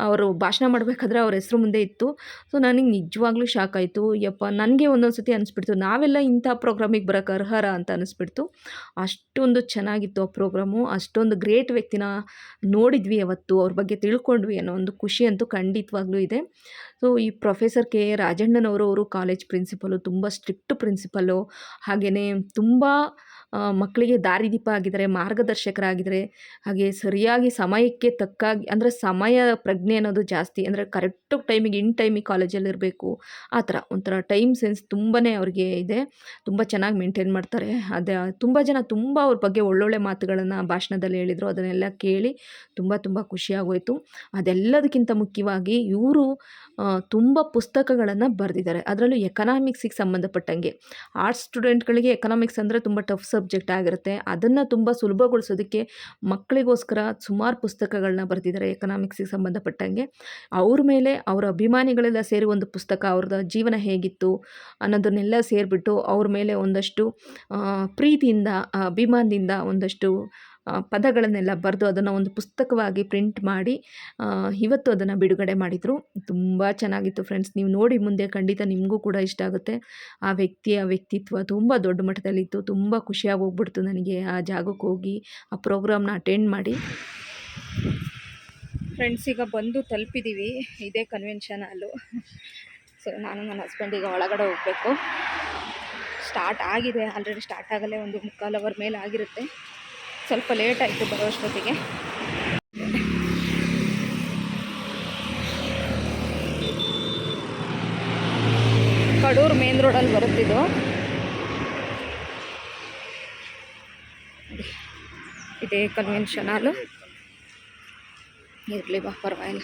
ಅವರು ಭಾಷಣ ಮಾಡಬೇಕಾದ್ರೆ ಅವ್ರ ಹೆಸರು ಮುಂದೆ ಇತ್ತು. ಸೊ ನನಗೆ ನಿಜವಾಗ್ಲೂ ಶಾಕ್ ಆಯಿತು. ಯಪ್ಪ, ನನಗೆ ಒಂದೊಂದು ಸತಿ ಅನಿಸ್ಬಿಡ್ತು, ನಾವೆಲ್ಲ ಇಂಥ ಪ್ರೋಗ್ರಾಮಿಗೆ ಬರೋಕ್ಕೆ ಅರ್ಹರ ಅಂತ ಅನಿಸ್ಬಿಡ್ತು. ಅಷ್ಟೊಂದು ಚೆನ್ನಾಗಿತ್ತು ಆ ಪ್ರೋಗ್ರಾಮು. ಅಷ್ಟೊಂದು ಗ್ರೇಟ್ ವ್ಯಕ್ತಿನ ನೋಡಿದ್ವಿ ಅವತ್ತು, ಅವ್ರ ಬಗ್ಗೆ ತಿಳ್ಕೊಂಡ್ವಿ ಅನ್ನೋ ಒಂದು ಖುಷಿ ಅಂತೂ ಖಂಡಿತವಾಗ್ಲೂ ಇದೆ. ಸೊ ಈ ಪ್ರೊಫೆಸರ್ ಕೆ ರಾಜಣ್ಣನವರು ಕಾಲೇಜ್ ಪ್ರಿನ್ಸಿಪಲು, ತುಂಬ ಸ್ಟ್ರಿಕ್ಟ್ ಪ್ರಿನ್ಸಿಪಲ್ಲು. ಹಾಗೆಯೇ ತುಂಬ ಮಕ್ಕಳಿಗೆ ದಾರಿದೀಪ ಆಗಿದ್ದಾರೆ, ಮಾರ್ಗದರ್ಶಕರಾಗಿದ್ದಾರೆ. ಹಾಗೆ ಸರಿಯಾಗಿ ಸಮಯಕ್ಕೆ ತಕ್ಕಾಗಿ, ಅಂದರೆ ಸಮಯ ಪ್ರಜ್ಞೆ ಅನ್ನೋದು ಜಾಸ್ತಿ. ಅಂದರೆ ಕರೆಕ್ಟು ಟೈಮಿಗೆ, ಇನ್ ಟೈಮಿಗೆ ಕಾಲೇಜಲ್ಲಿರಬೇಕು, ಆ ಥರ ಒಂಥರ ಟೈಮ್ ಸೆನ್ಸ್ ತುಂಬಾ ಅವ್ರಿಗೆ ಇದೆ. ತುಂಬ ಚೆನ್ನಾಗಿ ಮೇಂಟೈನ್ ಮಾಡ್ತಾರೆ. ಅದೇ ತುಂಬ ಜನ ತುಂಬ ಅವ್ರ ಬಗ್ಗೆ ಒಳ್ಳೊಳ್ಳೆ ಮಾತುಗಳನ್ನು ಭಾಷಣದಲ್ಲಿ ಹೇಳಿದರು. ಅದನ್ನೆಲ್ಲ ಕೇಳಿ ತುಂಬ ಖುಷಿಯಾಗೋಯಿತು. ಅದೆಲ್ಲದಕ್ಕಿಂತ ಮುಖ್ಯವಾಗಿ ಇವರು ತುಂಬ ಪುಸ್ತಕಗಳನ್ನು ಬರೆದಿದ್ದಾರೆ. ಅದರಲ್ಲೂ ಎಕನಾಮಿಕ್ಸಿಗೆ ಸಂಬಂಧಪಟ್ಟಂಗೆ. ಆರ್ಟ್ಸ್ ಸ್ಟೂಡೆಂಟ್ಗಳಿಗೆ ಎಕನಾಮಿಕ್ಸ್ ಅಂದರೆ ತುಂಬ ಟಫ್ ಸಬ್ಜೆಕ್ಟ್ ಆಗಿರುತ್ತೆ. ಅದನ್ನು ತುಂಬ ಸುಲಭಗೊಳಿಸೋದಕ್ಕೆ ಮಕ್ಕಳಿಗೋಸ್ಕರ ಸುಮಾರು ಪುಸ್ತಕಗಳನ್ನ ಬರೆದಿದ್ದಾರೆ ಎಕನಾಮಿಕ್ಸಿಗೆ ಸಂಬಂಧಪಟ್ಟಂಗೆ. ಅವ್ರ ಮೇಲೆ ಅವರ ಅಭಿಮಾನಿಗಳೆಲ್ಲ ಸೇರಿ ಒಂದು ಪುಸ್ತಕ, ಅವ್ರದ್ದು ಜೀವನ ಹೇಗಿತ್ತು ಅನ್ನೋದನ್ನೆಲ್ಲ ಸೇರಿಬಿಟ್ಟು ಅವ್ರ ಮೇಲೆ ಒಂದಷ್ಟು ಪ್ರೀತಿಯಿಂದ, ಅಭಿಮಾನದಿಂದ ಒಂದಷ್ಟು ಪದಗಳನ್ನೆಲ್ಲ ಬರೆದು ಅದನ್ನು ಒಂದು ಪುಸ್ತಕವಾಗಿ ಪ್ರಿಂಟ್ ಮಾಡಿ ಇವತ್ತು ಅದನ್ನು ಬಿಡುಗಡೆ ಮಾಡಿದರು. ತುಂಬ ಚೆನ್ನಾಗಿತ್ತು ಫ್ರೆಂಡ್ಸ್. ನೀವು ನೋಡಿ ಮುಂದೆ ಖಂಡಿತ ನಿಮಗೂ ಕೂಡ ಇಷ್ಟ ಆಗುತ್ತೆ. ಆ ವ್ಯಕ್ತಿಯ ವ್ಯಕ್ತಿತ್ವ ತುಂಬ ದೊಡ್ಡ ಮಟ್ಟದಲ್ಲಿತ್ತು. ತುಂಬ ಖುಷಿಯಾಗಿ ಹೋಗ್ಬಿಡ್ತು ನನಗೆ ಆ ಜಾಗಕ್ಕೆ ಹೋಗಿ ಆ ಪ್ರೋಗ್ರಾಮ್ನ ಅಟೆಂಡ್ ಮಾಡಿ. ಫ್ರೆಂಡ್ಸ್, ಈಗ ಬಂದು ತಲುಪಿದ್ದೀವಿ. ಇದೇ ಕನ್ವೆನ್ಷನ್ ಹಾಲು. ಸೊ ನಾನು ನನ್ನ ಹಸ್ಬೆಂಡಿಗೆ ಒಳಗಡೆ ಹೋಗಬೇಕು. ಸ್ಟಾರ್ಟ್ ಆಗಿದೆ, ಆಲ್ರೆಡಿ ಸ್ಟಾರ್ಟ್ ಆಗಲೇ ಒಂದು 3/4 ಅವರ್ ಮೇಲೆ ಆಗಿರುತ್ತೆ. ಸ್ವಲ್ಪ ಲೇಟ್ ಆಯಿತು ಬರೋಷ್ಟೊತ್ತಿಗೆ. ಕಡೂರು ಮೇನ್ ರೋಡಲ್ಲಿ ಬರುತ್ತಿದ್ದು. ಇದೇ ಕನ್ವೆನ್ಷನ್ ಹಾಲು. ಇರಲಿ ಬಾ, ಪರವಾಗಿಲ್ಲ.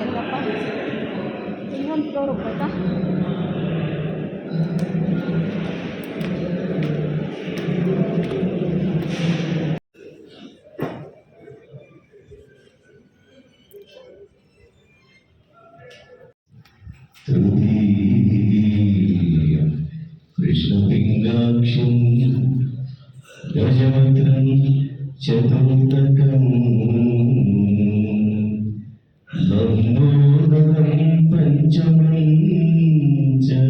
ಎಲ್ಲಪ್ಪ ಇನ್ನೊಂದು ಫ್ಲೋರ್ ಹೋಗ್ಬೇಕಾ? कृष्णपिङ्गाक्षं गजवक्त्रं चतुर्दकं लम्बोदरं पञ्चमं च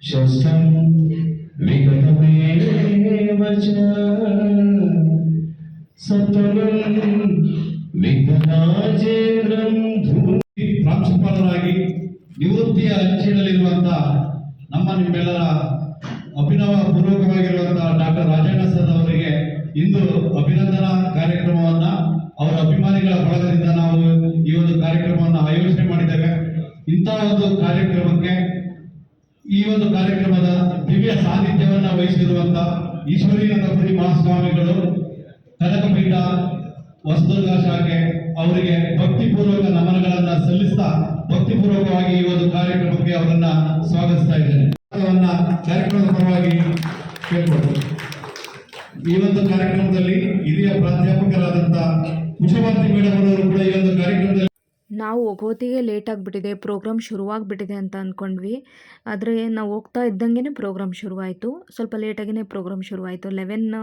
षष्ठं विगतमेव च सप्तमं विघ्नाजेन्द्रं ಪ್ರಾಂಶುಪಾಲರಾಗಿ ನಿವೃತ್ತಿಯ ಅಂಚಿನಲ್ಲಿರುವಂತಹ ನಮ್ಮ ನಿಮ್ಮೆಲ್ಲರ ಅಭಿನವ ಪೂರ್ವಕವಾಗಿರುವಂತಹ ಡಾಕ್ಟರ್ ರಾಜಣ್ಣ ಸರ್ ಅವರಿಗೆ ಇಂದು ಅಭಿನಂದನಾ ಕಾರ್ಯಕ್ರಮವನ್ನ ಅವರ ಅಭಿಮಾನಿಗಳ ಬಳಗದಿಂದ ನಾವು ಈ ಒಂದು ಕಾರ್ಯಕ್ರಮವನ್ನು ಆಯೋಜನೆ ಮಾಡಿದ್ದೇವೆ. ಇಂತಹ ಒಂದು ಕಾರ್ಯಕ್ರಮಕ್ಕೆ ಈ ಒಂದು ಕಾರ್ಯಕ್ರಮದ ದಿವ್ಯ ಸಾನ್ನಿಧ್ಯವನ್ನ ವಹಿಸಿರುವಂತಹ ಈಶ್ವರೀಯನಂದಪುರಿ ಮಹಾಸ್ವಾಮಿಗಳು, ಕನಕಪೀಠ ಹೊಸದುರ್ಗ ಶಾಖೆ ಅವರಿಗೆ ಭಕ್ತಿಪೂರ್ವಕ ನಮನಗಳನ್ನ ಸಲ್ಲಿಸ್ತಾ ಭಕ್ತಿಪೂರ್ವಕವಾಗಿ ಈ ಒಂದು ಕಾರ್ಯಕ್ರಮಕ್ಕೆ ಅವರನ್ನ ಸ್ವಾಗತಿಸ್ತಾ ಇದ್ದೇನೆ. ಕಾರ್ಯಕ್ರಮದ ಪರವಾಗಿ ಕೇಳ್ಕೊಳ್ತೀನಿ. ಈ ಒಂದು ಕಾರ್ಯಕ್ರಮದಲ್ಲಿ ಹಿರಿಯ ಪ್ರಾಧ್ಯಾಪಕರಾದಂತಹ ಕುಶವಾರ್ತಿ ಮೇಡಮ್ ಅವರು ಕೂಡ ಈ ಒಂದು ಕಾರ್ಯಕ್ರಮದಲ್ಲಿ ನಾವು ಹೋಗೋತಿಗೆ ಲೇಟ್ ಆಗಿಬಿಟ್ಟಿದೆ, ಪ್ರೋಗ್ರಾಮ್ ಶುರುವಾಗ್ಬಿಟ್ಟಿದೆ ಅಂತ ಅಂದ್ಕೊಂಡ್ವಿ. ಆದರೆ ನಾವು ಹೋಗ್ತಾ ಇದ್ದಂಗೆ ಪ್ರೋಗ್ರಾಮ್ ಶುರುವಾಯಿತು. ಸ್ವಲ್ಪ ಲೇಟಾಗಿಯೇ ಪ್ರೋಗ್ರಾಮ್ ಶುರುವಾಯಿತು. 11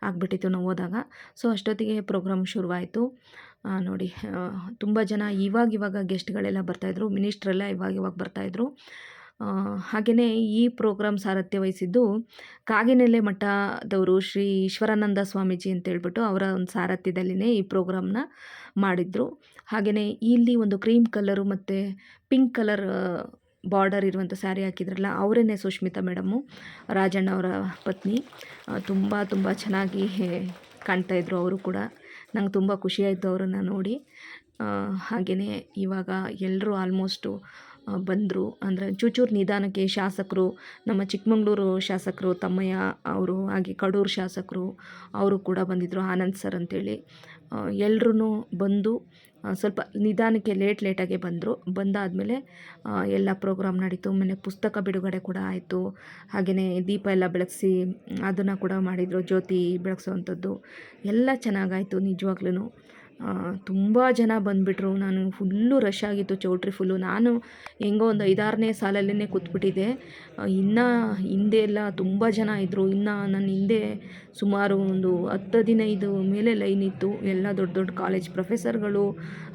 ಆಗಿಬಿಟ್ಟಿತ್ತು ನಾವು ಹೋದಾಗ. ಸೊ ಅಷ್ಟೊತ್ತಿಗೆ ಪ್ರೋಗ್ರಾಮ್ ಶುರುವಾಯಿತು. ನೋಡಿ, ತುಂಬ ಜನ ಇವಾಗ ಗೆಸ್ಟ್ಗಳೆಲ್ಲ ಬರ್ತಾಯಿದ್ರು. ಮಿನಿಸ್ಟ್ರೆಲ್ಲ ಇವಾಗ ಬರ್ತಾಯಿದ್ರು. ಹಾಗೆಯೇ ಈ ಪ್ರೋಗ್ರಾಮ್ ಸಾರಥ್ಯ ವಹಿಸಿದ್ದು ಕಾಗಿನೆಲೆ ಮಠದವರು ಶ್ರೀ ಈಶ್ವರಾನಂದ ಸ್ವಾಮೀಜಿ ಅಂತೇಳ್ಬಿಟ್ಟು ಅವರ ಒಂದು ಸಾರಥ್ಯದಲ್ಲಿನೇ ಈ ಪ್ರೋಗ್ರಾಮ್ನ ಮಾಡಿದರು. ಹಾಗೆಯೇ ಇಲ್ಲಿ ಒಂದು ಕ್ರೀಮ್ ಕಲರು ಮತ್ತು ಪಿಂಕ್ ಕಲರ್ ಬಾರ್ಡರ್ ಇರುವಂಥ ಸ್ಯಾರಿ ಹಾಕಿದ್ರಲ್ಲ, ಅವರೇನೆ ಸುಷ್ಮಿತಾ ಮೇಡಮ್ಮು, ರಾಜಣ್ಣ ಅವರ ಪತ್ನಿ. ತುಂಬ ಚೆನ್ನಾಗಿ ಕಾಣ್ತಾಯಿದ್ರು ಅವರು ಕೂಡ. ನಂಗೆ ತುಂಬ ಖುಷಿಯಾಯಿತು ಅವರನ್ನು ನೋಡಿ. ಹಾಗೆಯೇ ಇವಾಗ ಎಲ್ಲರೂ ಆಲ್ಮೋಸ್ಟು ಬಂದರು. ಅಂದರೆ ಚೂಚೂರು ನಿಧಾನಕ್ಕೆ ಶಾಸಕರು, ನಮ್ಮ ಚಿಕ್ಕಮಗಳೂರು ಶಾಸಕರು ತಮ್ಮಯ್ಯ ಅವರು, ಹಾಗೆ ಕಡೂರು ಶಾಸಕರು ಅವರು ಕೂಡ ಬಂದಿದ್ದರು, ಆನಂದ್ ಸರ್ ಅಂತೇಳಿ. ಎಲ್ಲರೂ ಬಂದು ಸ್ವಲ್ಪ ನಿಧಾನಕ್ಕೆ ಲೇಟಾಗೆ ಬಂದರು. ಬಂದಾದಮೇಲೆ ಎಲ್ಲ ಪ್ರೋಗ್ರಾಮ್ ನಡೀತು. ಆಮೇಲೆ ಪುಸ್ತಕ ಬಿಡುಗಡೆ ಕೂಡ ಆಯಿತು. ಹಾಗೆಯೇ ದೀಪ ಎಲ್ಲ ಬೆಳಗಿಸಿ ಅದನ್ನು ಕೂಡ ಮಾಡಿದರು, ಜ್ಯೋತಿ ಬೆಳಗಿಸೋವಂಥದ್ದು ಎಲ್ಲ ಚೆನ್ನಾಗಾಯಿತು ನಿಜವಾಗ್ಲೂ. ತುಂಬ ಜನ ಬಂದುಬಿಟ್ರು. ನಾನು ಫುಲ್ಲು ರಶ್ ಆಗಿತ್ತು, ಚೌಟ್ರಿ ಫುಲ್ಲು. ನಾನು ಹೆಂಗೋ ಒಂದು 5-6ನೇ ಸಾಲಲ್ಲೇ ಕೂತ್ಬಿಟ್ಟಿದ್ದೆ. ಇನ್ನು ಹಿಂದೆ ಎಲ್ಲ ತುಂಬ ಜನ ಇದ್ದರು. ಇನ್ನು ನನ್ನ ಹಿಂದೆ ಸುಮಾರು ಒಂದು 10-15 ಮೇಲೆ ಲೈನ್ ಇತ್ತು. ಎಲ್ಲ ದೊಡ್ಡ ಕಾಲೇಜ್ ಪ್ರೊಫೆಸರ್ಗಳು,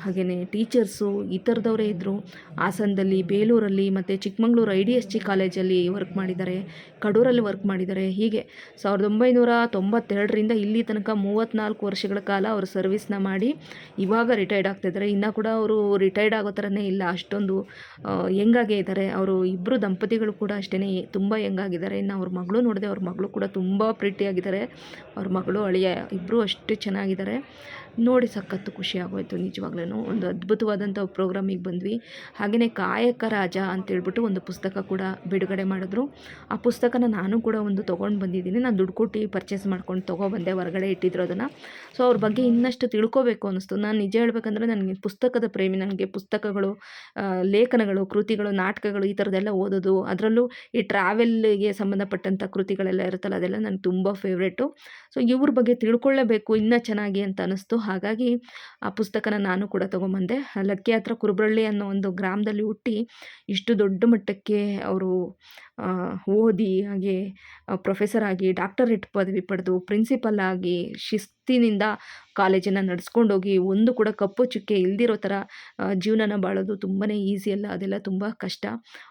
ಹಾಗೆಯೇ ಟೀಚರ್ಸು, ಈ ಥರದವರೇ ಇದ್ದರು. ಹಾಸನದಲ್ಲಿ, ಬೇಲೂರಲ್ಲಿ ಮತ್ತು ಚಿಕ್ಕಮಗಳೂರು IDSG ಕಾಲೇಜಲ್ಲಿ ವರ್ಕ್ ಮಾಡಿದ್ದಾರೆ, ಕಡೂರಲ್ಲಿ ವರ್ಕ್ ಮಾಡಿದ್ದಾರೆ. ಹೀಗೆ 1992ರಿಂದ ಇಲ್ಲಿ ತನಕ 34 ವರ್ಷಗಳ ಕಾಲ ಅವರು ಸರ್ವಿಸ್ನ ಮಾಡಿ ಇವಾಗ ರಿಟೈರ್ಡ್ ಆಗ್ತಾಯಿದ್ದಾರೆ. ಇನ್ನೂ ಕೂಡ ಅವರು ರಿಟೈರ್ಡ್ ಆಗೋ ಥರನೇ ಇಲ್ಲ, ಅಷ್ಟೊಂದು ಯಂಗಾಗೇ ಇದ್ದಾರೆ. ಅವರು ಇಬ್ಬರು ದಂಪತಿಗಳು ಕೂಡ ಅಷ್ಟೇ ತುಂಬ ಯಂಗಾಗಿದ್ದಾರೆ. ಇನ್ನು ಅವ್ರ ಮಗಳು ನೋಡಿದೆ, ಅವ್ರ ಮಗಳು ಕೂಡ ತುಂಬ ಪ್ರೀತಿಯಾಗಿದ್ದಾರೆ. ಅವ್ರ ಮಗಳು ಅಳಿಯ ಇಬ್ಬರು ಅಷ್ಟು ಚೆನ್ನಾಗಿದ್ದಾರೆ. ನೋಡಿ ಸಖತ್ತು ಖುಷಿ ಆಗೋಯಿತು ನಿಜವಾಗ್ಲೂ. ಒಂದು ಅದ್ಭುತವಾದಂಥ ಪ್ರೋಗ್ರಾಮಿಗೆ ಬಂದ್ವಿ. ಹಾಗೆಯೇ ಕಾಯಕ ರಾಜ ಅಂತೇಳ್ಬಿಟ್ಟು ಒಂದು ಪುಸ್ತಕ ಕೂಡ ಬಿಡುಗಡೆ ಮಾಡಿದ್ರು. ಆ ಪುಸ್ತಕನ ನಾನು ಕೂಡ ಒಂದು ತೊಗೊಂಡು ಬಂದಿದ್ದೀನಿ. ನಾನು ದುಡ್ಡು ಕೊಟ್ಟು ಪರ್ಚೇಸ್ ಮಾಡ್ಕೊಂಡು ತೊಗೊಬಂದೆ, ಹೊರಗಡೆ ಇಟ್ಟಿದ್ರು ಅದನ್ನು. ಸೊ ಅವ್ರ ಬಗ್ಗೆ ಇನ್ನಷ್ಟು ತಿಳ್ಕೊಬೇಕು ಅನ್ನಿಸ್ತು. ನಾನು ನಿಜ ಹೇಳ್ಬೇಕಂದ್ರೆ ನನಗೆ ಪುಸ್ತಕದ ಪ್ರೇಮಿ. ನನಗೆ ಪುಸ್ತಕಗಳು, ಲೇಖನಗಳು, ಕೃತಿಗಳು, ನಾಟಕಗಳು ಈ ಥರದ್ದೆಲ್ಲ ಓದೋದು, ಅದರಲ್ಲೂ ಈ ಟ್ರಾವೆಲ್ಗೆ ಸಂಬಂಧಪಟ್ಟಂಥ ಕೃತಿಗಳೆಲ್ಲ ಇರುತ್ತಲ್ಲ, ಅದೆಲ್ಲ ನನಗೆ ತುಂಬ ಫೇವ್ರೇಟು. ಸೊ ಇವ್ರ ಬಗ್ಗೆ ತಿಳ್ಕೊಳ್ಳೇಬೇಕು ಇನ್ನೂ ಚೆನ್ನಾಗಿ ಅಂತ ಅನ್ನಿಸ್ತು. ಹಾಗಾಗಿ ಆ ಪುಸ್ತಕನ ನಾನು ಕೂಡ ತೊಗೊಂಬಂದೆ. ಲಕ್ಕಿ ಹತ್ರ ಕುರುಬ್ರಳ್ಳಿ ಅನ್ನೋ ಒಂದು ಗ್ರಾಮದಲ್ಲಿ ಹುಟ್ಟಿ ಇಷ್ಟು ದೊಡ್ಡ ಮಟ್ಟಕ್ಕೆ ಅವರು ಓದಿ, ಹಾಗೆ ಪ್ರೊಫೆಸರ್ ಆಗಿ, ಡಾಕ್ಟರೇಟ್ ಪದವಿ ಪಡೆದು, ಪ್ರಿನ್ಸಿಪಲ್ ಆಗಿ ಶಿಸ್ತಿನಿಂದ ಕಾಲೇಜನ್ನು ನಡೆಸ್ಕೊಂಡೋಗಿ ಒಂದು ಕೂಡ ಕಪ್ಪು ಚುಕ್ಕೆ ಇಲ್ದಿರೋ ಥರ ಜೀವನನ ಬಾಳೋದು ತುಂಬಾ ಈಸಿ ಅಲ್ಲ, ಅದೆಲ್ಲ ತುಂಬ ಕಷ್ಟ.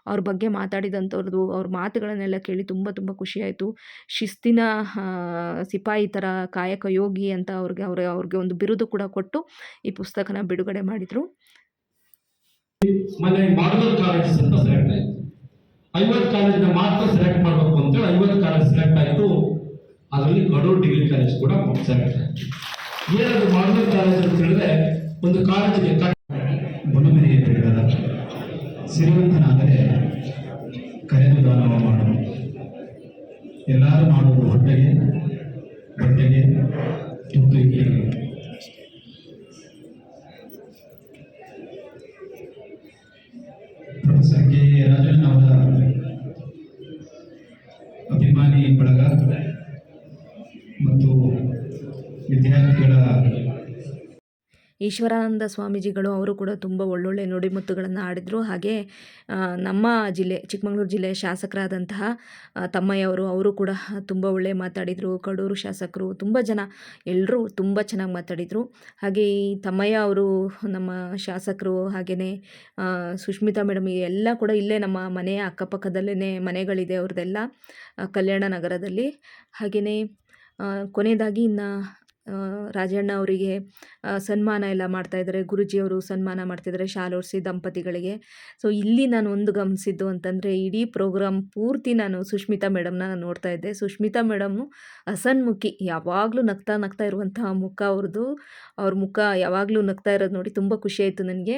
ಅವ್ರ ಬಗ್ಗೆ ಮಾತಾಡಿದಂಥವ್ರದ್ದು, ಅವ್ರ ಮಾತುಗಳನ್ನೆಲ್ಲ ಕೇಳಿ ತುಂಬ ಖುಷಿಯಾಯಿತು. ಶಿಸ್ತಿನ ಸಿಪಾಯಿ ಥರ ಕಾಯಕ ಯೋಗಿ ಅಂತ ಅವ್ರಿಗೆ ಒಂದು ಬಿರುದು ಕೂಡ ಕೊಟ್ಟು ಈ ಪುಸ್ತಕನ ಬಿಡುಗಡೆ ಮಾಡಿದರು. ಮನೆ ಮಾಡಲ್ ಕಾಲೇಜಸ್ ಅಂತ ಸೇರ್ತಾ ಇತ್ತು. 50 ಕಾಲೇಜ್ನ ಮಾತ್ರ ಸೆಲೆಕ್ಟ್ ಮಾಡಬೇಕು ಅಂತೇಳಿ 50 ಕಾಲೇಜ್ ಸೆಲೆಕ್ಟ್ ಆಯಿತು. ಅದರಲ್ಲಿ ಕಡೂರು ಡಿಗ್ರಿ ಕಾಲೇಜ್ ಕೂಡ ಸೆಲೆಕ್ಟ್ ಆಯಿತು. ಏನದು ಮಾಡಲ್ ಕಾಲೇಜ್ ಅಂತ ಹೇಳಿದ್ರೆ ಒಂದು ಕಾಲೇಜಿಗೆ ಬಲುಮೆರೆಯ ಬೇಡದ ಸಿರಿವಂತನಾದರೆ ಕರೆದು ದಾನವ ಮಾಡು. ಎಲ್ಲರೂ ಮಾಡುವುದು ಹೊಟ್ಟೆಗೆ, ಬಟ್ಟೆಗೆ, ತುತ್ತಿಗೆ. ಪ್ರೊಫೆಸರ್ ಕೆ ರಾಜನ್ ಅವರ ಅಭಿಮಾನಿ ಬಳಗ ಮತ್ತು ವಿದ್ಯಾರ್ಥಿಗಳ ಈಶ್ವರಾನಂದ ಸ್ವಾಮೀಜಿಗಳು ಅವರು ಕೂಡ ತುಂಬ ಒಳ್ಳೊಳ್ಳೆ ನುಡಿಮುತ್ತುಗಳನ್ನು ಆಡಿದರು. ಹಾಗೆ ನಮ್ಮ ಜಿಲ್ಲೆ ಚಿಕ್ಕಮಗಳೂರು ಜಿಲ್ಲೆಯ ಶಾಸಕರಾದಂತಹ ತಮ್ಮಯ್ಯವರು ಅವರು ಕೂಡ ತುಂಬ ಒಳ್ಳೆ ಮಾತಾಡಿದರು. ಕಡೂರು ಶಾಸಕರು ತುಂಬ ಜನ ಎಲ್ಲರೂ ತುಂಬ ಚೆನ್ನಾಗಿ ಮಾತಾಡಿದರು. ಹಾಗೆ ಈ ತಮ್ಮಯ್ಯ ಅವರು ನಮ್ಮ ಶಾಸಕರು, ಹಾಗೆಯೇ ಸುಷ್ಮಿತಾ ಮೇಡಮ್ ಎಲ್ಲ ಕೂಡ ಇಲ್ಲೇ ನಮ್ಮ ಮನೆಯ ಅಕ್ಕಪಕ್ಕದಲ್ಲೇ ಮನೆಗಳಿದೆ ಅವ್ರದ್ದೆಲ್ಲ ಕಲ್ಯಾಣ ನಗರದಲ್ಲಿ. ಹಾಗೆಯೇ ಕೊನೆಯದಾಗಿ ಇನ್ನು ರಾಜಣ್ಣ ಅವರಿಗೆ ಸನ್ಮಾನ ಎಲ್ಲ ಮಾಡ್ತಾಯಿದ್ದಾರೆ. ಗುರೂಜಿಯವರು ಸನ್ಮಾನ ಮಾಡ್ತಿದ್ದಾರೆ ಶಾಲೋರ್ಸಿ ದಂಪತಿಗಳಿಗೆ. ಸೊ ಇಲ್ಲಿ ನಾನು ಒಂದು ಗಮನಿಸಿದ್ದು ಅಂತಂದರೆ ಇಡೀ ಪ್ರೋಗ್ರಾಮ್ ಪೂರ್ತಿ ನಾನು ಸುಷ್ಮಿತಾ ಮೇಡಮ್ನ ನೋಡ್ತಾ ಇದ್ದೆ. ಸುಷ್ಮಿತಾ ಮೇಡಮ್ಮು ಹಸನ್ಮುಖಿ, ಯಾವಾಗಲೂ ನಗ್ತಾ ನಗ್ತಾ ಇರುವಂತಹ ಮುಖ ಅವ್ರದ್ದು. ಅವ್ರ ಮುಖ ಯಾವಾಗಲೂ ನಗ್ತಾ ಇರೋದು ನೋಡಿ ತುಂಬ ಖುಷಿಯಾಯಿತು ನನಗೆ.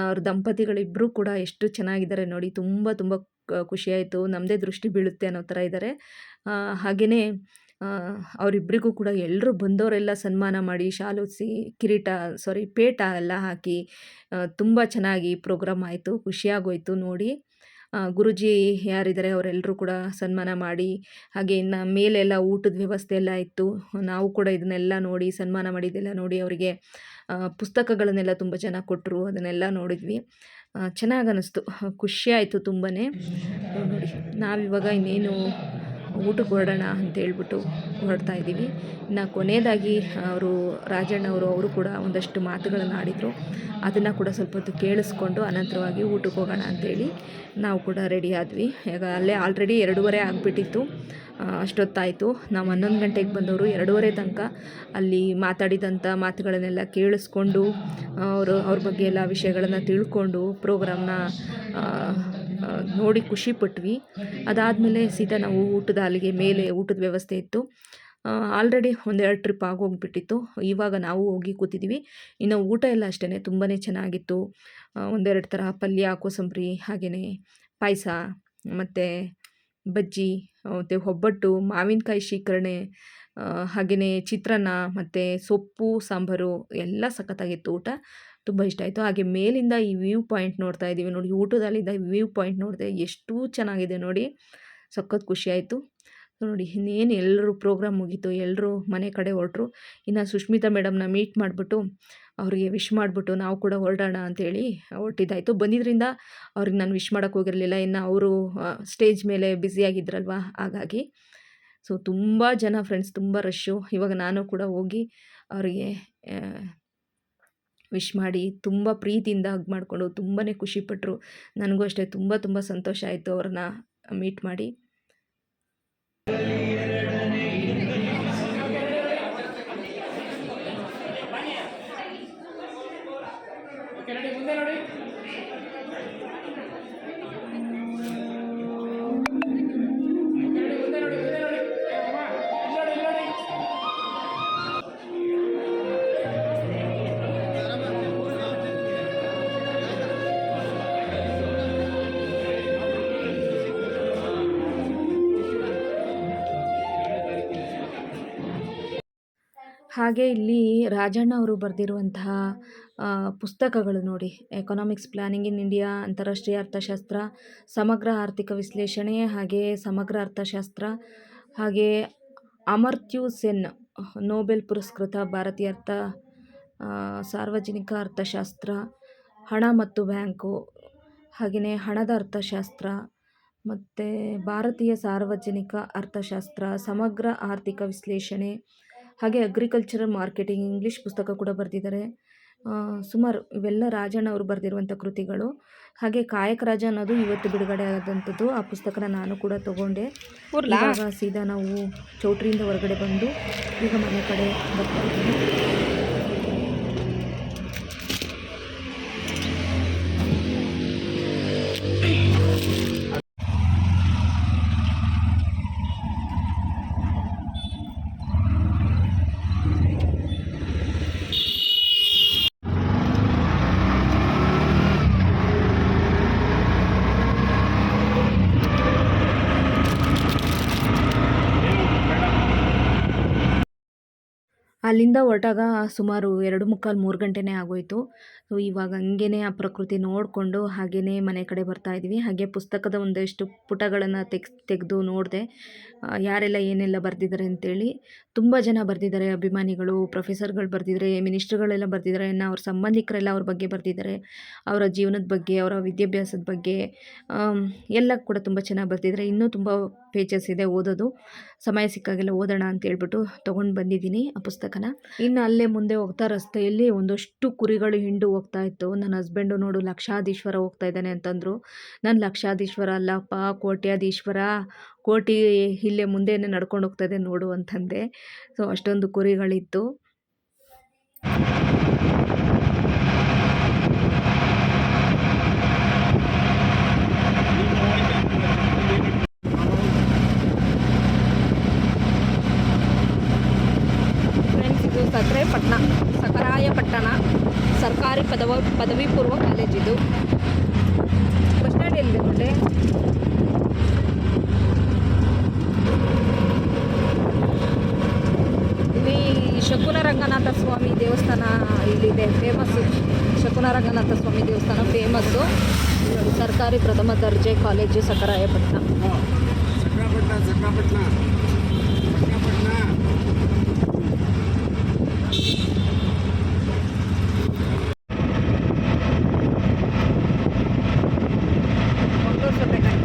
ಅವ್ರ ದಂಪತಿಗಳಿಬ್ಬರೂ ಕೂಡ ಎಷ್ಟು ಚೆನ್ನಾಗಿದ್ದಾರೆ ನೋಡಿ, ತುಂಬ ತುಂಬ ಖುಷಿಯಾಯಿತು. ನಮ್ಮದೇ ದೃಷ್ಟಿ ಬೀಳುತ್ತೆ ಅನ್ನೋ ಥರ ಇದ್ದಾರೆ. ಹಾಗೆಯೇ ಅವರಿಬ್ಬರಿಗೂ ಕೂಡ ಎಲ್ಲರೂ ಬಂದವರೆಲ್ಲ ಸನ್ಮಾನ ಮಾಡಿ ಶಾಲೋತ್ಸಿ ಪೇಟ ಎಲ್ಲ ಹಾಕಿ ತುಂಬ ಚೆನ್ನಾಗಿ ಪ್ರೋಗ್ರಾಮ್ ಆಯಿತು. ಖುಷಿಯಾಗೋಯಿತು ನೋಡಿ. ಗುರೂಜಿ ಯಾರಿದ್ದಾರೆ ಅವರೆಲ್ಲರೂ ಕೂಡ ಸನ್ಮಾನ ಮಾಡಿ, ಹಾಗೆ ಇನ್ನು ಮೇಲೆಲ್ಲ ಊಟದ ವ್ಯವಸ್ಥೆ ಎಲ್ಲ ಇತ್ತು. ನಾವು ಕೂಡ ಇದನ್ನೆಲ್ಲ ನೋಡಿ ಸನ್ಮಾನ ಮಾಡಿದ್ದೆಲ್ಲ ನೋಡಿ ಅವರಿಗೆ ಪುಸ್ತಕಗಳನ್ನೆಲ್ಲ ತುಂಬ ಜನ ಕೊಟ್ಟರು. ಅದನ್ನೆಲ್ಲ ನೋಡಿದ್ವಿ. ಚೆನ್ನಾಗಿ ಅನ್ನಿಸ್ತು, ಖುಷಿಯಾಯಿತು ತುಂಬಾ. ನೋಡಿ ನಾವಿವಾಗ ಇನ್ನೇನು ಊಟಕ್ಕೆ ಹೊರಡೋಣ ಅಂತೇಳ್ಬಿಟ್ಟು ಹೊರಡ್ತಾ ಇದ್ದೀವಿ. ಇನ್ನು ಕೊನೆಯದಾಗಿ ರಾಜಣ್ಣವರು ಕೂಡ ಒಂದಷ್ಟು ಮಾತುಗಳನ್ನು ಆಡಿದರು. ಅದನ್ನು ಕೂಡ ಸ್ವಲ್ಪ ಹೊತ್ತು ಕೇಳಿಸ್ಕೊಂಡು ಅನಂತರವಾಗಿ ಊಟಕ್ಕೆ ಹೋಗೋಣ ಅಂಥೇಳಿ ನಾವು ಕೂಡ ರೆಡಿ ಆದ್ವಿ. ಈಗ ಅಲ್ಲೇ ಆಲ್ರೆಡಿ 2:30 ಆಗಿಬಿಟ್ಟಿತ್ತು. ಅಷ್ಟೊತ್ತಾಯಿತು. ನಾವು 11 ಗಂಟೆಗೆ ಬಂದವರು 2:30 ತನಕ ಅಲ್ಲಿ ಮಾತಾಡಿದಂಥ ಮಾತುಗಳನ್ನೆಲ್ಲ ಕೇಳಿಸ್ಕೊಂಡು ಅವ್ರ ಬಗ್ಗೆ ಎಲ್ಲ ವಿಷಯಗಳನ್ನು ತಿಳ್ಕೊಂಡು ಪ್ರೋಗ್ರಾಮ್ನ ನೋಡಿ ಖುಷಿಪಟ್ವಿ. ಅದಾದಮೇಲೆ ಸೀದಾ ನಾವು ಊಟದ ಅಲ್ಲಿಗೆ ಮೇಲೆ ಊಟದ ವ್ಯವಸ್ಥೆ ಇತ್ತು. ಆಲ್ರೆಡಿ 1-2 ಟ್ರಿಪ್ ಆಗೋಗ್ಬಿಟ್ಟಿತ್ತು. ಇವಾಗ ನಾವು ಹೋಗಿ ಕೂತಿದ್ದೀವಿ. ಇನ್ನು ಊಟ ಎಲ್ಲ ಅಷ್ಟೇ ತುಂಬಾ ಚೆನ್ನಾಗಿತ್ತು. 1-2 ಥರ ಪಲ್ಯ, ಕೋಸಂಬರಿ, ಹಾಗೆಯೇ ಪಾಯಸ, ಮತ್ತು ಬಜ್ಜಿ, ಮತ್ತು ಒಬ್ಬಟ್ಟು, ಮಾವಿನಕಾಯಿ ಶೀಕರಣೆ, ಹಾಗೆಯೇ ಚಿತ್ರಾನ್ನ, ಮತ್ತು ಸೊಪ್ಪು ಸಾಂಬಾರು ಎಲ್ಲ ಸಖತ್ತಾಗಿತ್ತು. ಊಟ ತುಂಬ ಇಷ್ಟ ಆಯಿತು. ಹಾಗೆ ಮೇಲಿಂದ ಈ ವ್ಯೂ ಪಾಯಿಂಟ್ ನೋಡ್ತಾ ಇದ್ದೀವಿ ನೋಡಿ. ಊಟದಲ್ಲಿದ್ದ ವ್ಯೂ ಪಾಯಿಂಟ್ ನೋಡಿದೆ, ಎಷ್ಟು ಚೆನ್ನಾಗಿದೆ ನೋಡಿ, ಸಖತ್ ಖುಷಿಯಾಯಿತು ನೋಡಿ. ಇನ್ನೇನು ಎಲ್ಲರೂ ಪ್ರೋಗ್ರಾಮ್ ಮುಗೀತು, ಎಲ್ಲರೂ ಮನೆ ಕಡೆ ಹೊರಟ್ರು. ಇನ್ನು ಸುಷ್ಮಿತಾ ಮೇಡಮ್ನ ಮೀಟ್ ಮಾಡಿಬಿಟ್ಟು ಅವರಿಗೆ ವಿಶ್ ಮಾಡಿಬಿಟ್ಟು ನಾವು ಕೂಡ ಹೊರಡೋಣ ಅಂಥೇಳಿ ಹೊರಟಿದ್ದಾಯಿತು. ಬಂದಿದ್ದರಿಂದ ಅವ್ರಿಗೆ ನಾನು ವಿಶ್ ಮಾಡೋಕ್ಕೆ ಹೋಗಿರಲಿಲ್ಲ. ಇನ್ನು ಅವರು ಸ್ಟೇಜ್ ಮೇಲೆ ಬ್ಯುಸಿಯಾಗಿದ್ರಲ್ವ, ಹಾಗಾಗಿ. ಸೊ ತುಂಬ ಜನ ಫ್ರೆಂಡ್ಸ್, ತುಂಬ ರಶ್ಶು. ಇವಾಗ ನಾನು ಕೂಡ ಹೋಗಿ ಅವರಿಗೆ ವಿಶ್ ಮಾಡಿ ತುಂಬ ಪ್ರೀತಿಯಿಂದ ಹಗ್ ಮಾಡಿಕೊಂಡು ತುಂಬಾ ಖುಷಿಪಟ್ಟರು. ನನಗೂ ಅಷ್ಟೇ ತುಂಬ ತುಂಬ ಸಂತೋಷ ಆಯಿತು ಅವ್ರನ್ನ ಮೀಟ್ ಮಾಡಿ. ಹಾಗೆ ಇಲ್ಲಿ ರಾಜಣ್ಣ ಅವರು ಬರೆದಿರುವಂತಹ ಪುಸ್ತಕಗಳು ನೋಡಿ. ಎಕನಾಮಿಕ್ಸ್ ಪ್ಲ್ಯಾನಿಂಗ್ ಇನ್ ಇಂಡಿಯಾ, ಅಂತಾರಾಷ್ಟ್ರೀಯ ಅರ್ಥಶಾಸ್ತ್ರ, ಸಮಗ್ರ ಆರ್ಥಿಕ ವಿಶ್ಲೇಷಣೆ, ಹಾಗೆ ಸಮಗ್ರ ಅರ್ಥಶಾಸ್ತ್ರ, ಹಾಗೆ ಅಮರ್ತ್ಯು ಸೆನ್ ನೊಬೆಲ್ ಪುರಸ್ಕೃತ ಭಾರತೀಯ ಸಾರ್ವಜನಿಕ ಅರ್ಥಶಾಸ್ತ್ರ, ಹಣ ಮತ್ತು ಬ್ಯಾಂಕು, ಹಾಗೆಯೇ ಹಣದ ಅರ್ಥಶಾಸ್ತ್ರ, ಮತ್ತು ಭಾರತೀಯ ಸಾರ್ವಜನಿಕ ಅರ್ಥಶಾಸ್ತ್ರ, ಸಮಗ್ರ ಆರ್ಥಿಕ ವಿಶ್ಲೇಷಣೆ, ಹಾಗೆ ಅಗ್ರಿಕಲ್ಚರಲ್ ಮಾರ್ಕೆಟಿಂಗ್ ಇಂಗ್ಲೀಷ್ ಪುಸ್ತಕ ಕೂಡ ಬರೆದಿದ್ದಾರೆ. ಸುಮಾರು ಇವೆಲ್ಲ ರಾಜಣ್ಣ ಅವರು ಬರೆದಿರುವಂಥ ಕೃತಿಗಳು. ಹಾಗೆ ಕಾಯಕ ರಾಜ ಅನ್ನೋದು ಇವತ್ತು ಬಿಡುಗಡೆ ಆದಂಥದ್ದು. ಆ ಪುಸ್ತಕನ ನಾನು ಕೂಡ ತೊಗೊಂಡೆ. ಇವಾಗ ಸೀದಾ ನಾವು ಚೌಟ್ರಿಯಿಂದ ಹೊರಗಡೆ ಬಂದು ಈಗ ಮನೆ ಕಡೆ ಬರ್ತಾ ಇದ್ದೀವಿ. ಅಲ್ಲಿಂದ ಹೊರಟಾಗ ಸುಮಾರು 2:45-3 ಗಂಟೆನೇ ಆಗೋಯಿತು. ಸೊ ಇವಾಗ ಹಂಗೇನೆ ಆ ಪ್ರಕೃತಿ ನೋಡಿಕೊಂಡು ಹಾಗೇ ಮನೆ ಕಡೆ ಬರ್ತಾ ಇದ್ವಿ. ಹಾಗೆ ಪುಸ್ತಕದ ಒಂದಷ್ಟು ಪುಟಗಳನ್ನು ತೆಗೆದು ನೋಡಿದೆ, ಯಾರೆಲ್ಲ ಏನೆಲ್ಲ ಬರೆದಿದ್ದಾರೆ ಅಂತೇಳಿ. ತುಂಬ ಜನ ಬರೆದಿದ್ದಾರೆ, ಅಭಿಮಾನಿಗಳು, ಪ್ರೊಫೆಸರ್ಗಳು ಬರೆದಿದ್ದಾರೆ, ಮಿನಿಸ್ಟ್ರುಗಳೆಲ್ಲ ಬರೆದಿದ್ದಾರೆ, ಇನ್ನು ಅವ್ರ ಸಂಬಂಧಿಕರೆಲ್ಲ ಅವ್ರ ಬಗ್ಗೆ ಬರೆದಿದ್ದಾರೆ, ಅವರ ಜೀವನದ ಬಗ್ಗೆ, ಅವರ ವಿದ್ಯಾಭ್ಯಾಸದ ಬಗ್ಗೆ ಎಲ್ಲ ಕೂಡ ತುಂಬ ಚೆನ್ನಾಗಿ ಬರೆದಿದ್ದಾರೆ. ಇನ್ನೂ ತುಂಬ ಪೇಜಸ್ ಇದೆ ಓದೋದು, ಸಮಯ ಸಿಕ್ಕಾಗೆಲ್ಲ ಓದೋಣ ಅಂತ ಹೇಳ್ಬಿಟ್ಟು ತೊಗೊಂಡು ಬಂದಿದ್ದೀನಿ ಆ ಪುಸ್ತಕನ. ಇನ್ನು ಅಲ್ಲೇ ಮುಂದೆ ಹೋಗ್ತಾ ರಸ್ತೆಯಲ್ಲಿ ಒಂದಷ್ಟು ಕುರಿಗಳು ಹಿಂಡು ಹೋಗ್ತಾ ಇತ್ತು. ನನ್ನ ಹಸ್ಬೆಂಡು ನೋಡು ಲಕ್ಷಾಧೀಶ್ವರ ಹೋಗ್ತಾ ಇದ್ದಾನೆ ಅಂತಂದರು. ನಾನು ಲಕ್ಷಾಧೀಶ್ವರ ಅಲ್ಲಪ್ಪ, ಕೋಟ್ಯಾಧೀಶ್ವರ, ಕೋಟಿ ಇಲ್ಲೇ ಮುಂದೆನೇ ನಡ್ಕೊಂಡು ಹೋಗ್ತಾ ಇದೆ ನೋಡು ಅಂತಂದೆ. ಸೊ ಅಷ್ಟೊಂದು ಕುರಿಗಳಿತ್ತು. ಫ್ರೆಂಡ್ಸ್, ಇದು ಸಕರಾಯಪಟ್ಟಣ ಸರ್ಕಾರಿ ಪದವಿ ಪೂರ್ವ ಕಾಲೇಜಿದು. ಬಸ್ ಸ್ಟ್ಯಾಂಡ್ ಎಲ್ಲಿದೆ ನೋಡಿ. ಇಲ್ಲಿ ಶಕುನ ರಂಗನಾಥ ಸ್ವಾಮಿ ದೇವಸ್ಥಾನ ಇಲ್ಲಿದೆ, ಫೇಮಸ್ಸು. ಶಕುನ ರಂಗನಾಥ ಸ್ವಾಮಿ ದೇವಸ್ಥಾನ ಫೇಮಸ್ಸು. ಸರ್ಕಾರಿ ಪ್ರಥಮ ದರ್ಜೆ ಕಾಲೇಜು ಸಕರಾಯಪಟ್ಟಣ. ಮಂಗಳೂರು ಸೌತೆಕಾಯಿ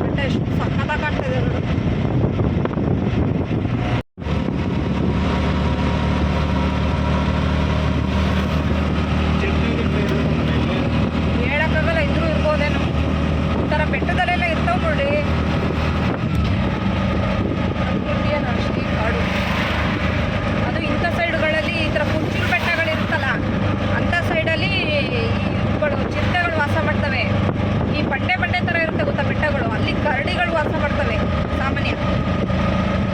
ಬೆಟ್ಟ ಎಷ್ಟು ಸಕ್ಕತ್ತಾಗಿ ಕಾಣ್ತಾ ಇದೆ ನೋಡು. ಹೇಳಕ್ಕಾಗಲ್ಲ, ಇದ್ರೂ ಇರ್ಬೋದೇನೋ. ಒಂಥರ ಬೆಟ್ಟದಲ್ಲೆಲ್ಲ ಇರ್ತಾವೆ ನೋಡಿ, ಪ್ರಕೃತಿಯ ನಾಶಿ ಕಾಡು. ಅದು ಇಂಥ ಸೈಡ್ಗಳಲ್ಲಿ ಈ ಥರ ಕುಂಚಿನ ಬೆಟ್ಟಗಳಿರುತ್ತಲ್ಲ, ಅಂಥ ಸೈಡಲ್ಲಿ ಇವುಗಳು ಚಿರತೆಗಳು ವಾಸ ಮಾಡ್ತವೆ. ಈ ಬಂಡೆ ಥರ ಇರುತ್ತೆ ಗೊತ್ತಾ ಬೆಟ್ಟಗಳು, ಅಲ್ಲಿ ಕರಡಿಗಳು ವಾಸ ಮಾಡ್ತವೆ ಸಾಮಾನ್ಯ.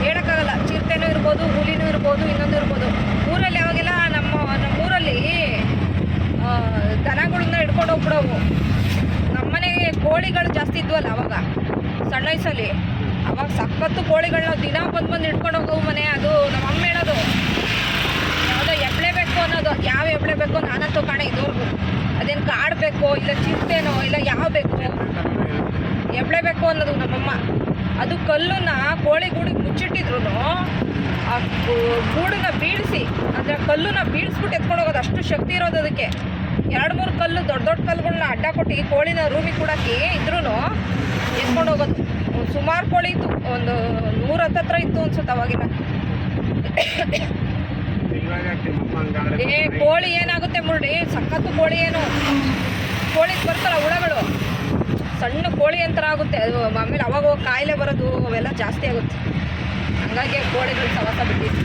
ಹೇಳೋಕ್ಕಾಗಲ್ಲ, ಚಿರತೆನೂ ಇರ್ಬೋದು, ಹುಲಿನೂ ಇರ್ಬೋದು, ಇನ್ನೊಂದು ಇರ್ಬೋದು. ಊರಲ್ಲಿ ಯಾವಾಗೆಲ್ಲ ನಮ್ಮೂರಲ್ಲಿ ದನಗಳನ್ನ ಹಿಡ್ಕೊಂಡು ಹೋಗ್ಬಿಡೋವು. ನಮ್ಮನೆಗೆ ಕೋಳಿಗಳು ಜಾಸ್ತಿ ಇದ್ವಲ್ಲ ಅವಾಗ ಸಣ್ಣ ವಯಸ್ಸಲ್ಲಿ, ಅವಾಗ ಸಖತ್ತು ಕೋಳಿಗಳನ್ನ ದಿನ ಬಂದು ಹಿಡ್ಕೊಂಡು ಹೋಗೋವು ಮನೆ. ಅದು ನಮ್ಮ ಅಮ್ಮ ಹೇಳೋದು, ಯಾವುದೋ ಎಬ್ಳೆ ಬೇಕು ಅನ್ನೋದು. ಯಾವ ಎಬ್ಳೆ ಬೇಕೋ ನಾನಂತೂ ಕಾಣ ಇದುವರೆಗೂ. ಅದೇನು ಕಾಡಬೇಕೋ ಇಲ್ಲ ಚಿರತೆನೋ ಇಲ್ಲ ಯಾವ ಬೇಕು ಎಬ್ಳೆ ಬೇಕು ಅನ್ನೋದು ನಮ್ಮಮ್ಮ. ಅದು ಕಲ್ಲನ್ನ ಕೋಳಿ ಗೂಡಿಗೆ ಮುಚ್ಚಿಟ್ಟಿದ್ರು ಆ ಗೂಡನ್ನ ಬೀಳಿಸಿ, ಅಂದರೆ ಕಲ್ಲನ್ನ ಬೀಳಿಸ್ಬಿಟ್ಟು ಎತ್ಕೊಂಡು ಹೋಗೋದು, ಅಷ್ಟು ಶಕ್ತಿ ಇರೋದು ಅದಕ್ಕೆ. 2-3 ಕಲ್ಲು ದೊಡ್ಡ ಕಲ್ಲುಗಳನ್ನ ಅಡ್ಡ ಕೊಟ್ಟು ಕೋಳಿನ ರೂಮಿಗೆ ಕೂಡಾಕಿ ಇದ್ರೂ ಎತ್ಕೊಂಡು ಹೋಗೋದು. ಸುಮಾರು ಕೋಳಿ ಇತ್ತು, ಒಂದು 100 ಹತ್ರ ಇತ್ತು ಅನ್ಸುತ್ತೆ ಅವಾಗಿನ. ಕೋಳಿ ಏನಾಗುತ್ತೆ ಮುರುಡಿ, ಸಖತ್ತು ಕೋಳಿ ಏನು ಕೋಳಿಗೆ ಬರ್ತಲ್ಲ ಹುಳಗಳು, ಸಣ್ಣ ಕೋಳಿ ಅಂತರ ಆಗುತ್ತೆ ಅದು. ಆಮೇಲೆ ಅವಾಗ ಹೋಗಿ ಕಾಯಿಲೆ ಬರೋದು ಅವೆಲ್ಲ ಜಾಸ್ತಿ ಆಗುತ್ತೆ. ಹಂಗಾಗಿ ಕೋಳಿಗಳು ಸವಾಸ ಬಿಟ್ಟಿದೆ.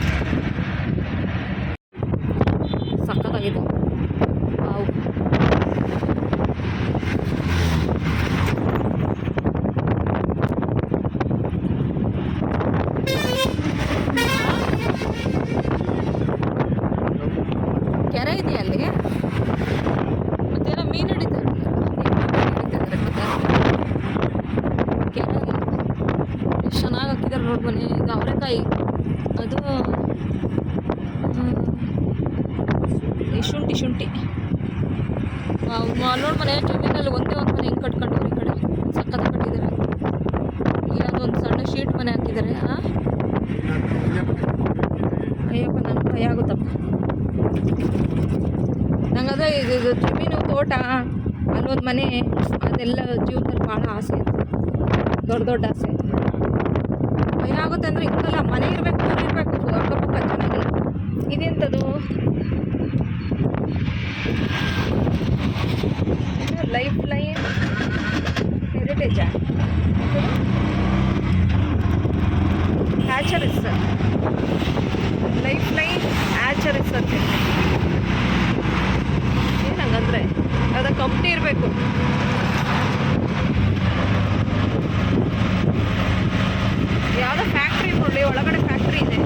ಸಖತ್ತಾಗಿದೆ. ಕೆರೆ ಇದೆಯಾ ಅಲ್ಲಿ? ಮತ್ತೇನೋ ಮೀನು ಹಿಡಿತಾರೆ ಮತ್ತೆ ಕೆರೆ. ಎಷ್ಟು ಚೆನ್ನಾಗಿ ಹಾಕಿದ್ದಾರೆ ನೋಡಿ ಮನೆ. ಇದು ಅವರೆಕಾಯಿ, ಅದು ಶುಂಠಿ. ನೋಡಿ ಮನೆ ಜಮೀನಲ್ಲಿ ಒಂದೇ ಒಂದು ಮನೆ ಹೆಂಗೆ ಕಟ್ಕೊಂಡವ್ರು ಈ ಕಡೆ ಸಕ್ಕತ್ತ ಕಟ್ಟಿದ್ದಾರೆ. ಯಾವುದೊಂದು ಸಣ್ಣ ಶೀಟ್ ಮನೆ ಹಾಕಿದ್ದಾರೆ. ಅಯ್ಯಪ್ಪ ನನಗೆ ಭಯ ಆಗುತ್ತಪ್ಪ. ನಂಗದ ಇದು ಜಮೀನು ತೋಟ ಅಲ್ಲೊಂದು ಮನೆ, ಅದೆಲ್ಲ ಜೀವನದಲ್ಲಿ ಭಾಳ ಆಸೆ ಇದೆ, ದೊಡ್ಡ ಆಸೆ. ಭಯ ಆಗುತ್ತೆ ಅಂದರೆ ಹಿಂಗಲ್ಲ, ಮನೆ ಇರಬೇಕು, ಊರು ಇರಬೇಕು, ಅಕ್ಕಪಕ್ಕ ಚೆನ್ನಾಗಿ. ಇದೆಂಥದ್ದು ಲೈಫ್ ಲೈನ್ ಹೆರಿಟೇಜಾ, ಹ್ಯಾಚರೀಸ್, ಲೈಫ್ ಲೈನ್ ಹ್ಯಾಚರೀಸ್ ಅಂತ. ಏನಂಗಂದ್ರೆ ಯಾವುದೋ ಕಂಪ್ನಿ ಇರಬೇಕು. ಯಾವುದೋ ಫ್ಯಾಕ್ಟ್ರಿ ನೋಡಲಿ, ಒಳಗಡೆ ಫ್ಯಾಕ್ಟ್ರಿ ಇದೆ.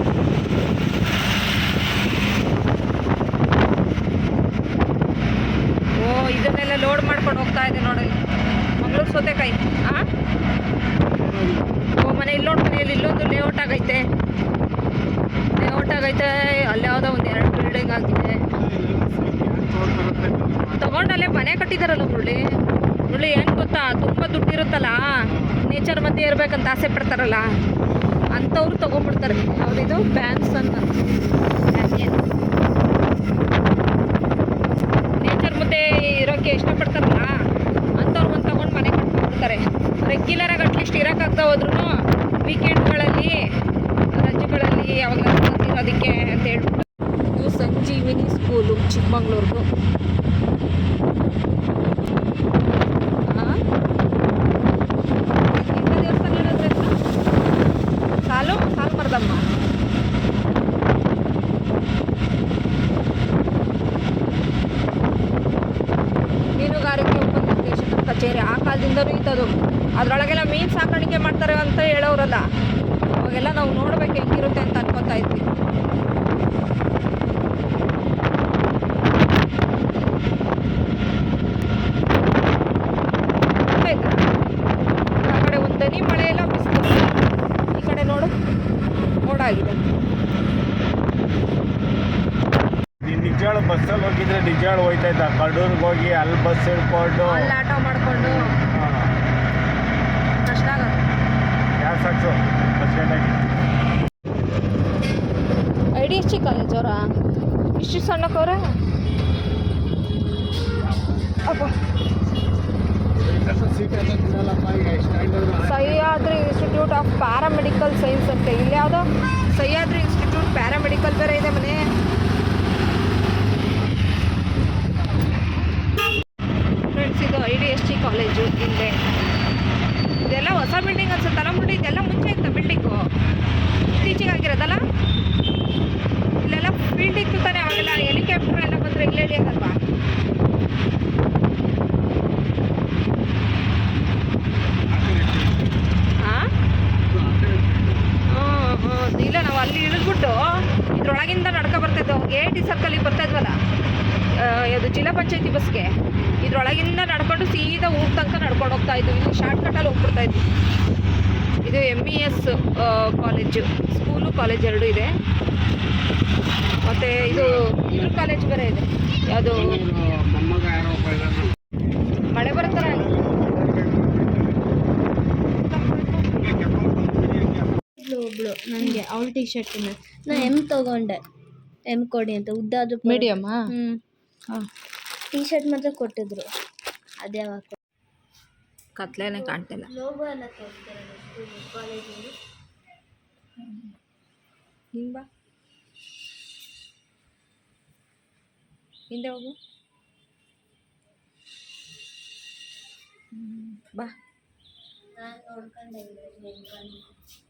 ಓ, ಇದನ್ನೆಲ್ಲ ಲೋಡ್ ಮಾಡ್ಕೊಂಡು ಹೋಗ್ತಾ ಇದೆ ನೋಡಿ ಮಂಗಳೂರು ಸೌತೆಕಾಯಿ. ಓ ಮನೆ ಇಲ್ಲೋಡ್ ಮನೆಯಲ್ಲಿ ಇಲ್ಲೊಂದು ಲೇಔಟ್ ಆಗೈತೆ. ಲೇಔಟ್ ನೀಟಾಗೈತೆ. ಅಲ್ಲಿ ಯಾವುದೋ ಒಂದು 2 ಬಿಲ್ಡಿಂಗ್ ಆಗಿದೆ. ತಗೊಂಡಲ್ಲೇ ಮನೆ ಕಟ್ಟಿದಾರಲ್ಲ ಮುರಳಿ. ಮುರಳಿ ಏನು ಗೊತ್ತಾ, ತುಂಬ ದುಡ್ಡಿರುತ್ತಲ್ಲ, ನೇಚರ್ ಮಧ್ಯೆ ಇರಬೇಕಂತ ಆಸೆ ಪಡ್ತಾರಲ್ಲ ಅಂಥವ್ರು ತೊಗೊಂಡ್ಬಿಡ್ತಾರೆ. ಯಾವುದಿದು ಬ್ಯಾನ್ಸ್ ಅಂತ, ನೇಚರ್ ಮಧ್ಯೆ ಇರೋಕ್ಕೆ ಇಷ್ಟಪಡ್ತಾರಲ್ಲ ಅಂಥವ್ರು ಒಂದು ತೊಗೊಂಡು ಮನೆ ಕಟ್ಕೊಂಡ್ಬಿಡ್ತಾರೆ. ರೆಗ್ಯುಲರಾಗಿ ಅಟ್ಲೀಸ್ಟ್ ಇರೋಕ್ಕಾಗ್ತಾ ಹೋದ್ರೂ ವೀಕೆಂಡ್ಗಳಲ್ಲಿ, ರಜೆಗಳಲ್ಲಿ ಯಾವಾಗಲೂ ಇರೋದಕ್ಕೆ ಅಂತ ಹೇಳ್ಬಿಟ್ಟು. ಇದು ಸಂಜೀವಿನಿ ಸ್ಕೂಲು ಚಿಕ್ಕಮಂಗ್ಳೂರ್ದು. ದೇವಸ್ಥಾನ ಹೇಳಿದ್ರೆ ಸಾಲು ಮರದಮ್ಮ. ಮೀನುಗಾರಿಕೆ ಉಪನಿರ್ದೇಶಕರ ಕಚೇರಿ ಆ ಕಾಲದಿಂದಲೂ ಇದ್ದದು. ಅದರೊಳಗೆಲ್ಲ ಮೀನು ಸಾಕಾಣಿಕೆ ಮಾಡ್ತಾರೆ ಅಂತ ಹೇಳೋರಲ್ಲ, ಅವಾಗೆಲ್ಲ ನಾವು ನೋಡ್ಬೇಕು ಹೆಂಗಿರುತ್ತೆ ಅಂತ ಅನ್ಕೊತಾ ಇದ್ವಿ. ಆ ಕಡೆ ಒಂದು ದನಿ ಮಳೆ ಎಲ್ಲ ಬಿಸಿಲು, ಈ ಕಡೆ ನೋಡು ಮೋಡಾಗಿದೆ. ನಿಜಾಳು ಬಸ್ಸಲ್ಲಿ ಹೋಗಿದ್ರೆ ನಿಜಾಳು ಹೋಯ್ತಾ ಇದ್ದ, ಕಡೂರ್ಗೆ ಹೋಗಿ ಅಲ್ಲಿ ಬಸ್ ಹಿಡ್ಕೊಂಡು ಅಲ್ಲಿ ಆಟೋ ಮಾಡಿಕೊಂಡು ಕಷ್ಟ ಆಗುತ್ತೆ. ಗ್ಯಾಸ್ ಹಾಕ್ಸು ಬಸ್ ಸ್ಟ್ಯಾಂಡಾಗಿ. IDSG ಕಾಲೇಜ್ ಅವರ ಇಷ್ಟು ಸಣ್ಣಕ್ಕವ್ರ. ಅಪ್ಪ Sahyadri institute of paramedical science ಅಂತೆ. ಇಲ್ಲಿ ಯಾವುದೋ ಸಹ್ಯಾದ್ರಿ ಇನ್ಸ್ಟಿಟ್ಯೂಟ್ ಪ್ಯಾರಾಮೆಡಿಕಲ್ ಬೇರೆ ಇದೆ ಮನೆ. ಫ್ರೆಂಡ್ಸ್, ಇದು IDSG ಕಾಲೇಜು ಇಲ್ಲೇ. ಇದೆಲ್ಲ ಹೊಸ ಬಿಲ್ಡಿಂಗ್ ಅನ್ಸುತ್ತಲ್ಲ ಮುಟ್ಟಿ. ಇದೆಲ್ಲ ಮುಂಚೆ ಇತ್ತು ಬಿಲ್ಡಿಂಗು, ಇತ್ತೀಚೆಗೆ ಆಗಿರೋದಲ್ಲ. ಇಲ್ಲೆಲ್ಲ ಫೀಲ್ಡ್ ಇತ್ತು ತಾನೇ ಅವಾಗೆಲ್ಲ. ಹೆಲಿಕಾಪ್ಟರ್ ಎಲ್ಲ ಬಂದರೆ ಇಲ್ಲೇ ಹಿಡಿಯೋದಲ್ವಾ. ಇಲ್ಲ, ನಾವು ಅಲ್ಲಿ ಇಳಿದ್ಬಿಟ್ಟು ಇದ್ರೊಳಗಿಂದ ನಡ್ಕೊ ಬರ್ತಾಯಿದ್ದೋ. AIT ಸರ್ಕಲಿಗೆ ಬರ್ತಾಯಿದ್ವಲ್ಲ, ಅದು ಜಿಲ್ಲಾ ಪಂಚಾಯತಿ ಬಸ್ಗೆ, ಇದ್ರೊಳಗಿಂದ ನಡ್ಕೊಂಡು ಸೀದಾ ಊರ ತನಕ ನಡ್ಕೊಂಡು ಹೋಗ್ತಾ ಇದ್ವಿ. ಇಲ್ಲಿ ಶಾರ್ಟ್ಕಟ್ಟಲ್ಲಿ ಹೋಗ್ಬಿಡ್ತಾ ಇದ್ವಿ. ಇದು MES ಕಾಲೇಜು, ಸ್ಕೂಲು ಕಾಲೇಜ್ ಎರಡೂ ಇದೆ. ಮತ್ತು ಇದು ಇದ್ರ ಕಾಲೇಜ್ ಬೇರೆ ಇದೆ. ಯಾವುದು ಮಳೆ ಬರುತ್ತಲ್ಲ. ಒಬ್ಳು ನನಗೆ ಅವಳ ಟಿ ಶರ್ಟ್ ನಾ ಎಮ್ ತಗೊಂಡೆ, ಎಮ್ ಕೊಡಿ ಅಂತ. ಉದ್ದಾದ್ರು ಮೀಡಿಯಮ್ಮಾ? ಟಿ ಶರ್ಟ್ ಮಾತ್ರ ಕೊಟ್ಟಿದ್ರು. ಅದೇ ಕತ್ಲೇನೆ ಕಾಣ್ತಿಲ್ಲ. ಲೋಗೋ ಎಲ್ಲ ಕೊಡ್ತಾರೆ ಕಾಲೇಜಲ್ಲಿ. ಹಿಂಗೆ ಬಾ, ಹಿಂದೆ ಹೋಗು, ಬಾ. ನಾನು ನೋಡ್ಕೊಂಡೆ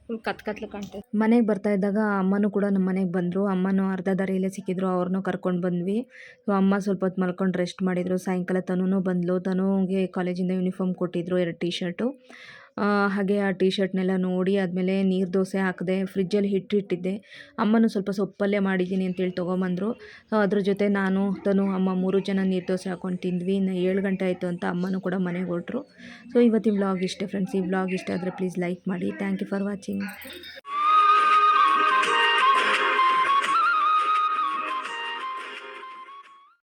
ಫುಲ್ ಕತ್ಲು ಕಾಣ್ತದೆ. ಮನೆಗೆ ಬರ್ತಾ ಇದ್ದಾಗ ಅಮ್ಮನೂ ಕೂಡ ನಮ್ಮ ಮನೆಗೆ ಬಂದರು. ಅಮ್ಮನೂ ಅರ್ಧ ದಾರಿಯಲ್ಲೇ ಸಿಕ್ಕಿದ್ರು, ಅವ್ರನ್ನೂ ಕರ್ಕೊಂಡು ಬಂದ್ವಿ. ಸೊ ಅಮ್ಮ ಸ್ವಲ್ಪ ಹೊತ್ತು ಮಲ್ಕೊಂಡು ರೆಸ್ಟ್ ಮಾಡಿದರು. ಸಾಯಂಕಾಲ ತನೂ ಬಂದಳು. ತನೂಗೆ ಕಾಲೇಜಿಂದ ಯೂನಿಫಾರ್ಮ್ ಕೊಟ್ಟಿದ್ದರು, 2 ಟಿ ಶರ್ಟು. ಹಾಗೆ ಆ ಟಿ ಶರ್ಟ್ನೆಲ್ಲ ನೋಡಿ ಆದಮೇಲೆ ನೀರು ದೋಸೆ ಹಾಕಿದೆ, ಫ್ರಿಜ್ಜಲ್ಲಿ ಹಿಟ್ಟಿಟ್ಟಿದ್ದೆ. ಅಮ್ಮನೂ ಸ್ವಲ್ಪ ಸೊಪ್ಪಲ್ಲೇ ಮಾಡಿದ್ದೀನಿ ಅಂತೇಳಿ ತೊಗೊಂಬಂದರು. ಅದ್ರ ಜೊತೆ ನಾನು, ತನು, ಅಮ್ಮ 3 ಜನ ನೀರು ದೋಸೆ ಹಾಕ್ಕೊಂಡು ತಿಂದ್ವಿ. ಇನ್ನು 7 ಗಂಟೆ ಆಯಿತು ಅಂತ ಅಮ್ಮನೂ ಕೂಡ ಮನೆಗೆ ಹೊರಟ್ರು. ಸೊ ಇವತ್ತಿನ ವ್ಲಾಗ್ ಇಷ್ಟೇ ಫ್ರೆಂಡ್ಸ್. ಈ ವ್ಲಾಗ್ ಇಷ್ಟ ಆದರೆ ಪ್ಲೀಸ್ ಲೈಕ್ ಮಾಡಿ. Thank you for watching.